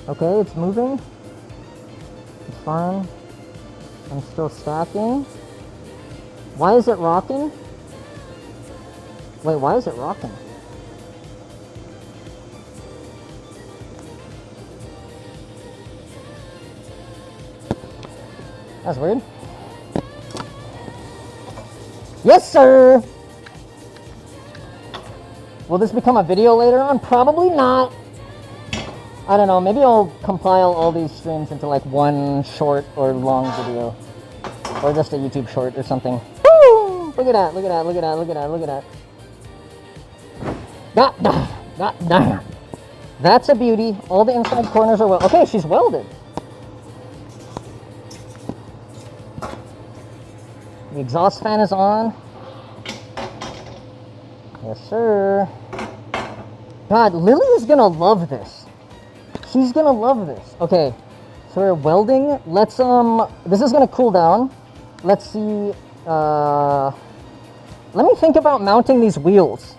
Okay, it's moving. It's fine. I'm still stacking. Why is it rocking? Wait, why is it rocking? That's weird. Yes, sir! Will this become a video later on? Probably not. I don't know, maybe I'll compile all these streams into like one short or long video. Or just a YouTube short or something. Woo! Look at that, look at that, look at that, look at that, look at that. God damn. That's a beauty. All the inside corners are welded. Okay, she's welded. The exhaust fan is on. Yes, sir. God, Lily is gonna love this. She's gonna love this. Okay, so we're welding. Let's, this is gonna cool down. Let's see, let me think about mounting these wheels,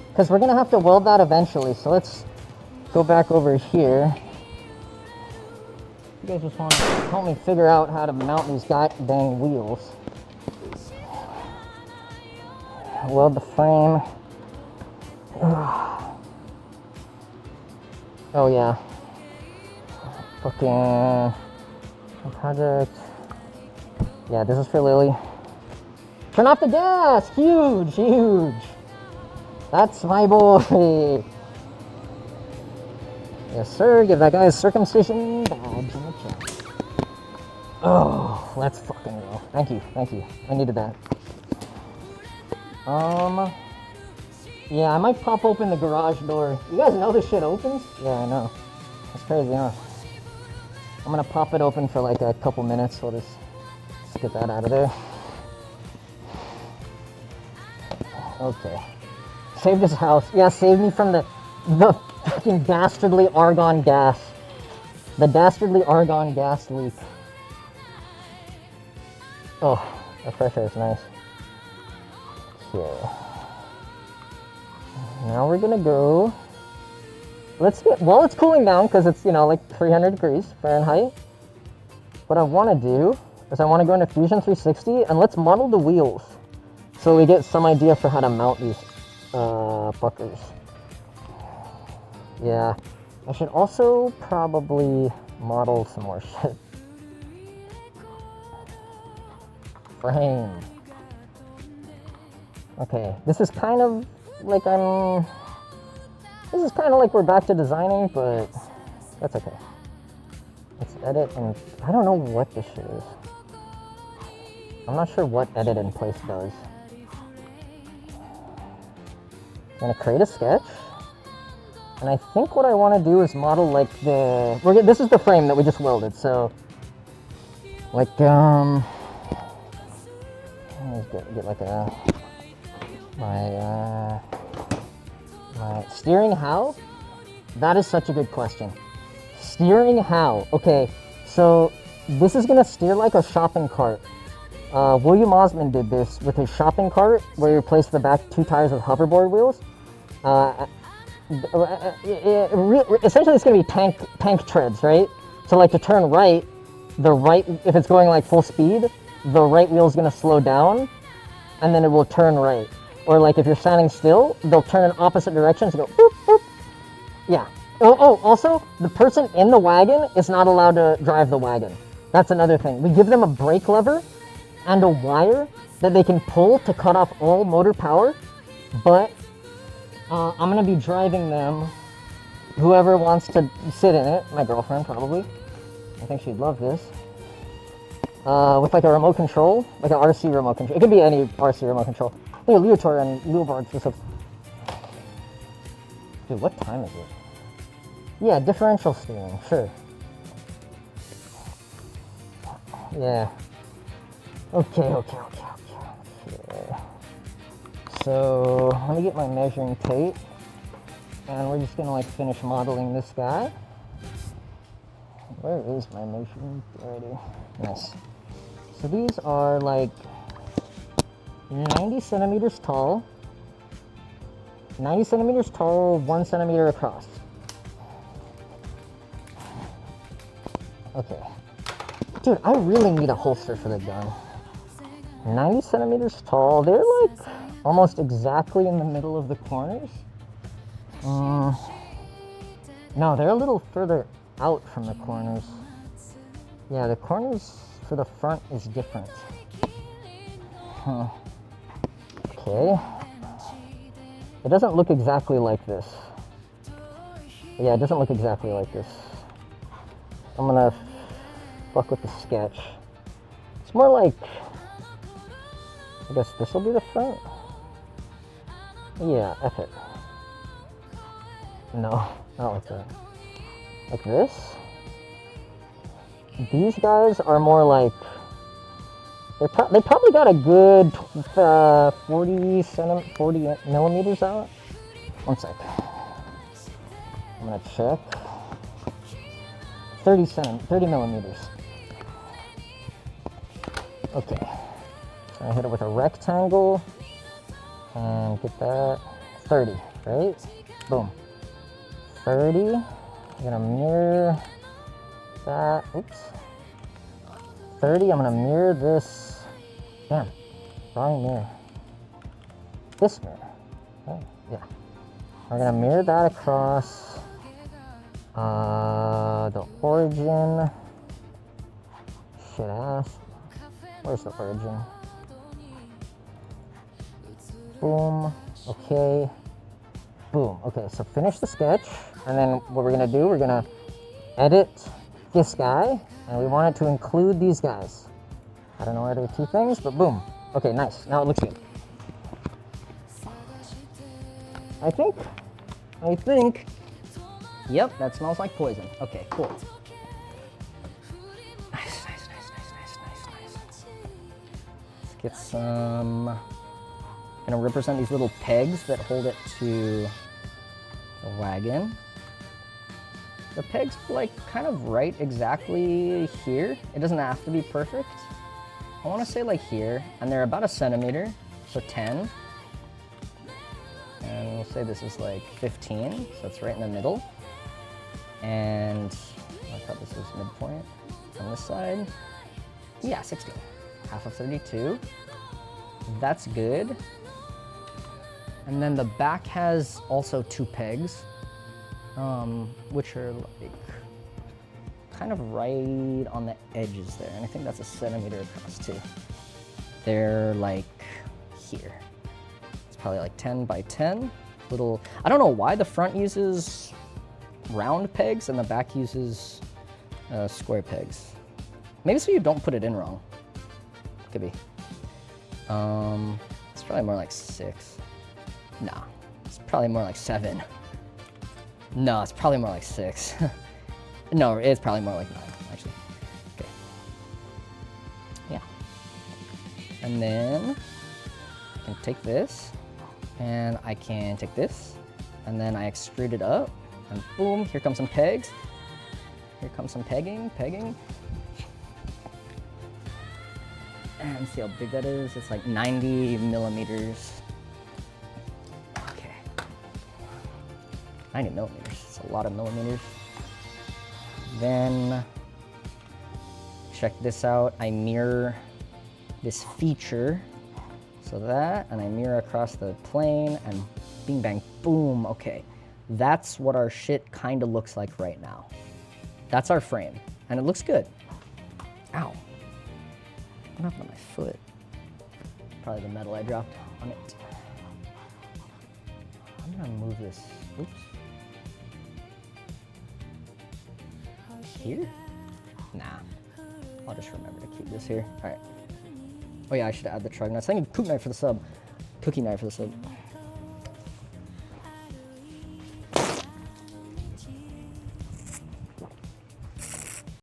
because we're gonna have to weld that eventually. So let's go back over here. You guys just want to help me figure out how to mount these goddamn wheels. Weld the frame. Oh yeah. Fucking project. Yeah, this is for Lily. Turn off the gas! Huge, huge! That's my boy! Yes, sir. Give that guy his circumcision badge in the chat. Oh, let's fucking go. Thank you, thank you. I needed that. Yeah, I might pop open the garage door. You guys know this shit opens? Yeah, I know. That's crazy, huh? I'm gonna pop it open for like a couple minutes. We'll just get that out of there. Okay. Save this house. Yeah, save me from the fucking dastardly argon gas. The dastardly argon gas leak. Oh, that fresh air is nice. Okay. Now we're gonna go. Let's get, while it's cooling down, because it's, you know, like 300 degrees Fahrenheit. What I want to do is I want to go into Fusion 360 and let's model the wheels. So we get some idea for how to mount these fuckers. Yeah, I should also probably model some more shit. Frame. Okay, this is kind of like this is kind of like we're back to designing, but that's okay. Let's edit, and I don't know what this shit is. I'm not sure what edit in place does. I'm gonna create a sketch, and I think what I want to do is model like this is the frame that we just welded, so like let me get like my steering how? That is such a good question. Steering how? Okay, so this is gonna steer like a shopping cart. William Osmond did this with his shopping cart, where he replaced the back 2 tires with hoverboard wheels. Essentially, it's gonna be tank treads, right? So like to turn right, if it's going like full speed, the right wheel is gonna slow down, and then it will turn right. Or like if you're standing still, they'll turn in opposite directions and go boop, boop. Yeah. Oh, also, the person in the wagon is not allowed to drive the wagon. That's another thing. We give them a brake lever and a wire that they can pull to cut off all motor power, but I'm gonna be driving them. Whoever wants to sit in it, my girlfriend probably. I think she'd love this. With like a remote control, like an RC remote control. It could be any RC remote control. I think Leotor and Leobard just have... Dude, what time is it? Yeah, differential steering, sure. Yeah. Okay. So, let me get my measuring tape. And we're just gonna like finish modeling this guy. Where is my measuring? Already. Nice. So these are like 90 centimeters tall, 1 centimeter across. Okay. Dude, I really need a holster for the gun. 90 centimeters tall. They're like almost exactly in the middle of the corners. No, they're a little further out from the corners. Yeah, the corners for the front is different. Huh. Okay. It doesn't look exactly like this. Yeah, it doesn't look exactly like this. I'm gonna fuck with the sketch. It's more like, I guess this will be the front? Yeah, F it. No, not like that. Like this? These guys are more like, they probably got a good 40 millimeters out. One sec. I'm gonna check. 30 millimeters. Okay. So I hit it with a rectangle and get that 30, right? Boom. 30. I'm gonna mirror that. Oops. 30. I'm gonna mirror this. Damn. Wrong mirror. This mirror. Oh, yeah. We're gonna mirror that across The origin. Shit ass. Where's the origin? Boom. Okay. Boom. Okay, so finish the sketch. And then what we're gonna do, we're gonna edit this guy. And we want it to include these guys. I don't know where the two things, but boom. Okay, nice. Now it looks good. I think. Yep, that smells like poison. Okay, cool. Nice. Let's get some. I'm gonna represent these little pegs that hold it to the wagon. The pegs like kind of right exactly here. It doesn't have to be perfect. I want to say like here, and they're about 1 centimeter, so 10. And we'll say this is like 15, so it's right in the middle. And I thought this was midpoint on this side. Yeah, 16. Half of 32. That's good. And then the back has also 2 pegs, which are like kind of right on the edges there. And I think that's 1 centimeter across too. They're like here. It's probably like 10 by 10. Little, I don't know why the front uses round pegs and the back uses square pegs. Maybe so you don't put it in wrong. Could be. It's probably more like 6. Nah, it's probably more like 7. No, it's probably more like 6. No, it's probably more like 9, actually. Okay. Yeah. And then I can take this, and I can take this, and then I extrude it up, and boom, here comes some pegs. Here comes some pegging. And see how big that is? It's like 90 millimeters. Okay. 90 millimeters, it's a lot of millimeters. Then, check this out. I mirror this feature. So that, and I mirror across the plane, and bing, bang, boom. Okay, that's what our shit kind of looks like right now. That's our frame, and it looks good. Ow. What happened to my foot? Probably the metal I dropped on it. I'm gonna move this. Oops. Here? Nah. I'll just remember to keep this here. All right. Oh yeah, I should add the truck nuts. Thank you, Cook Knife for the sub. Cookie Knife for the sub.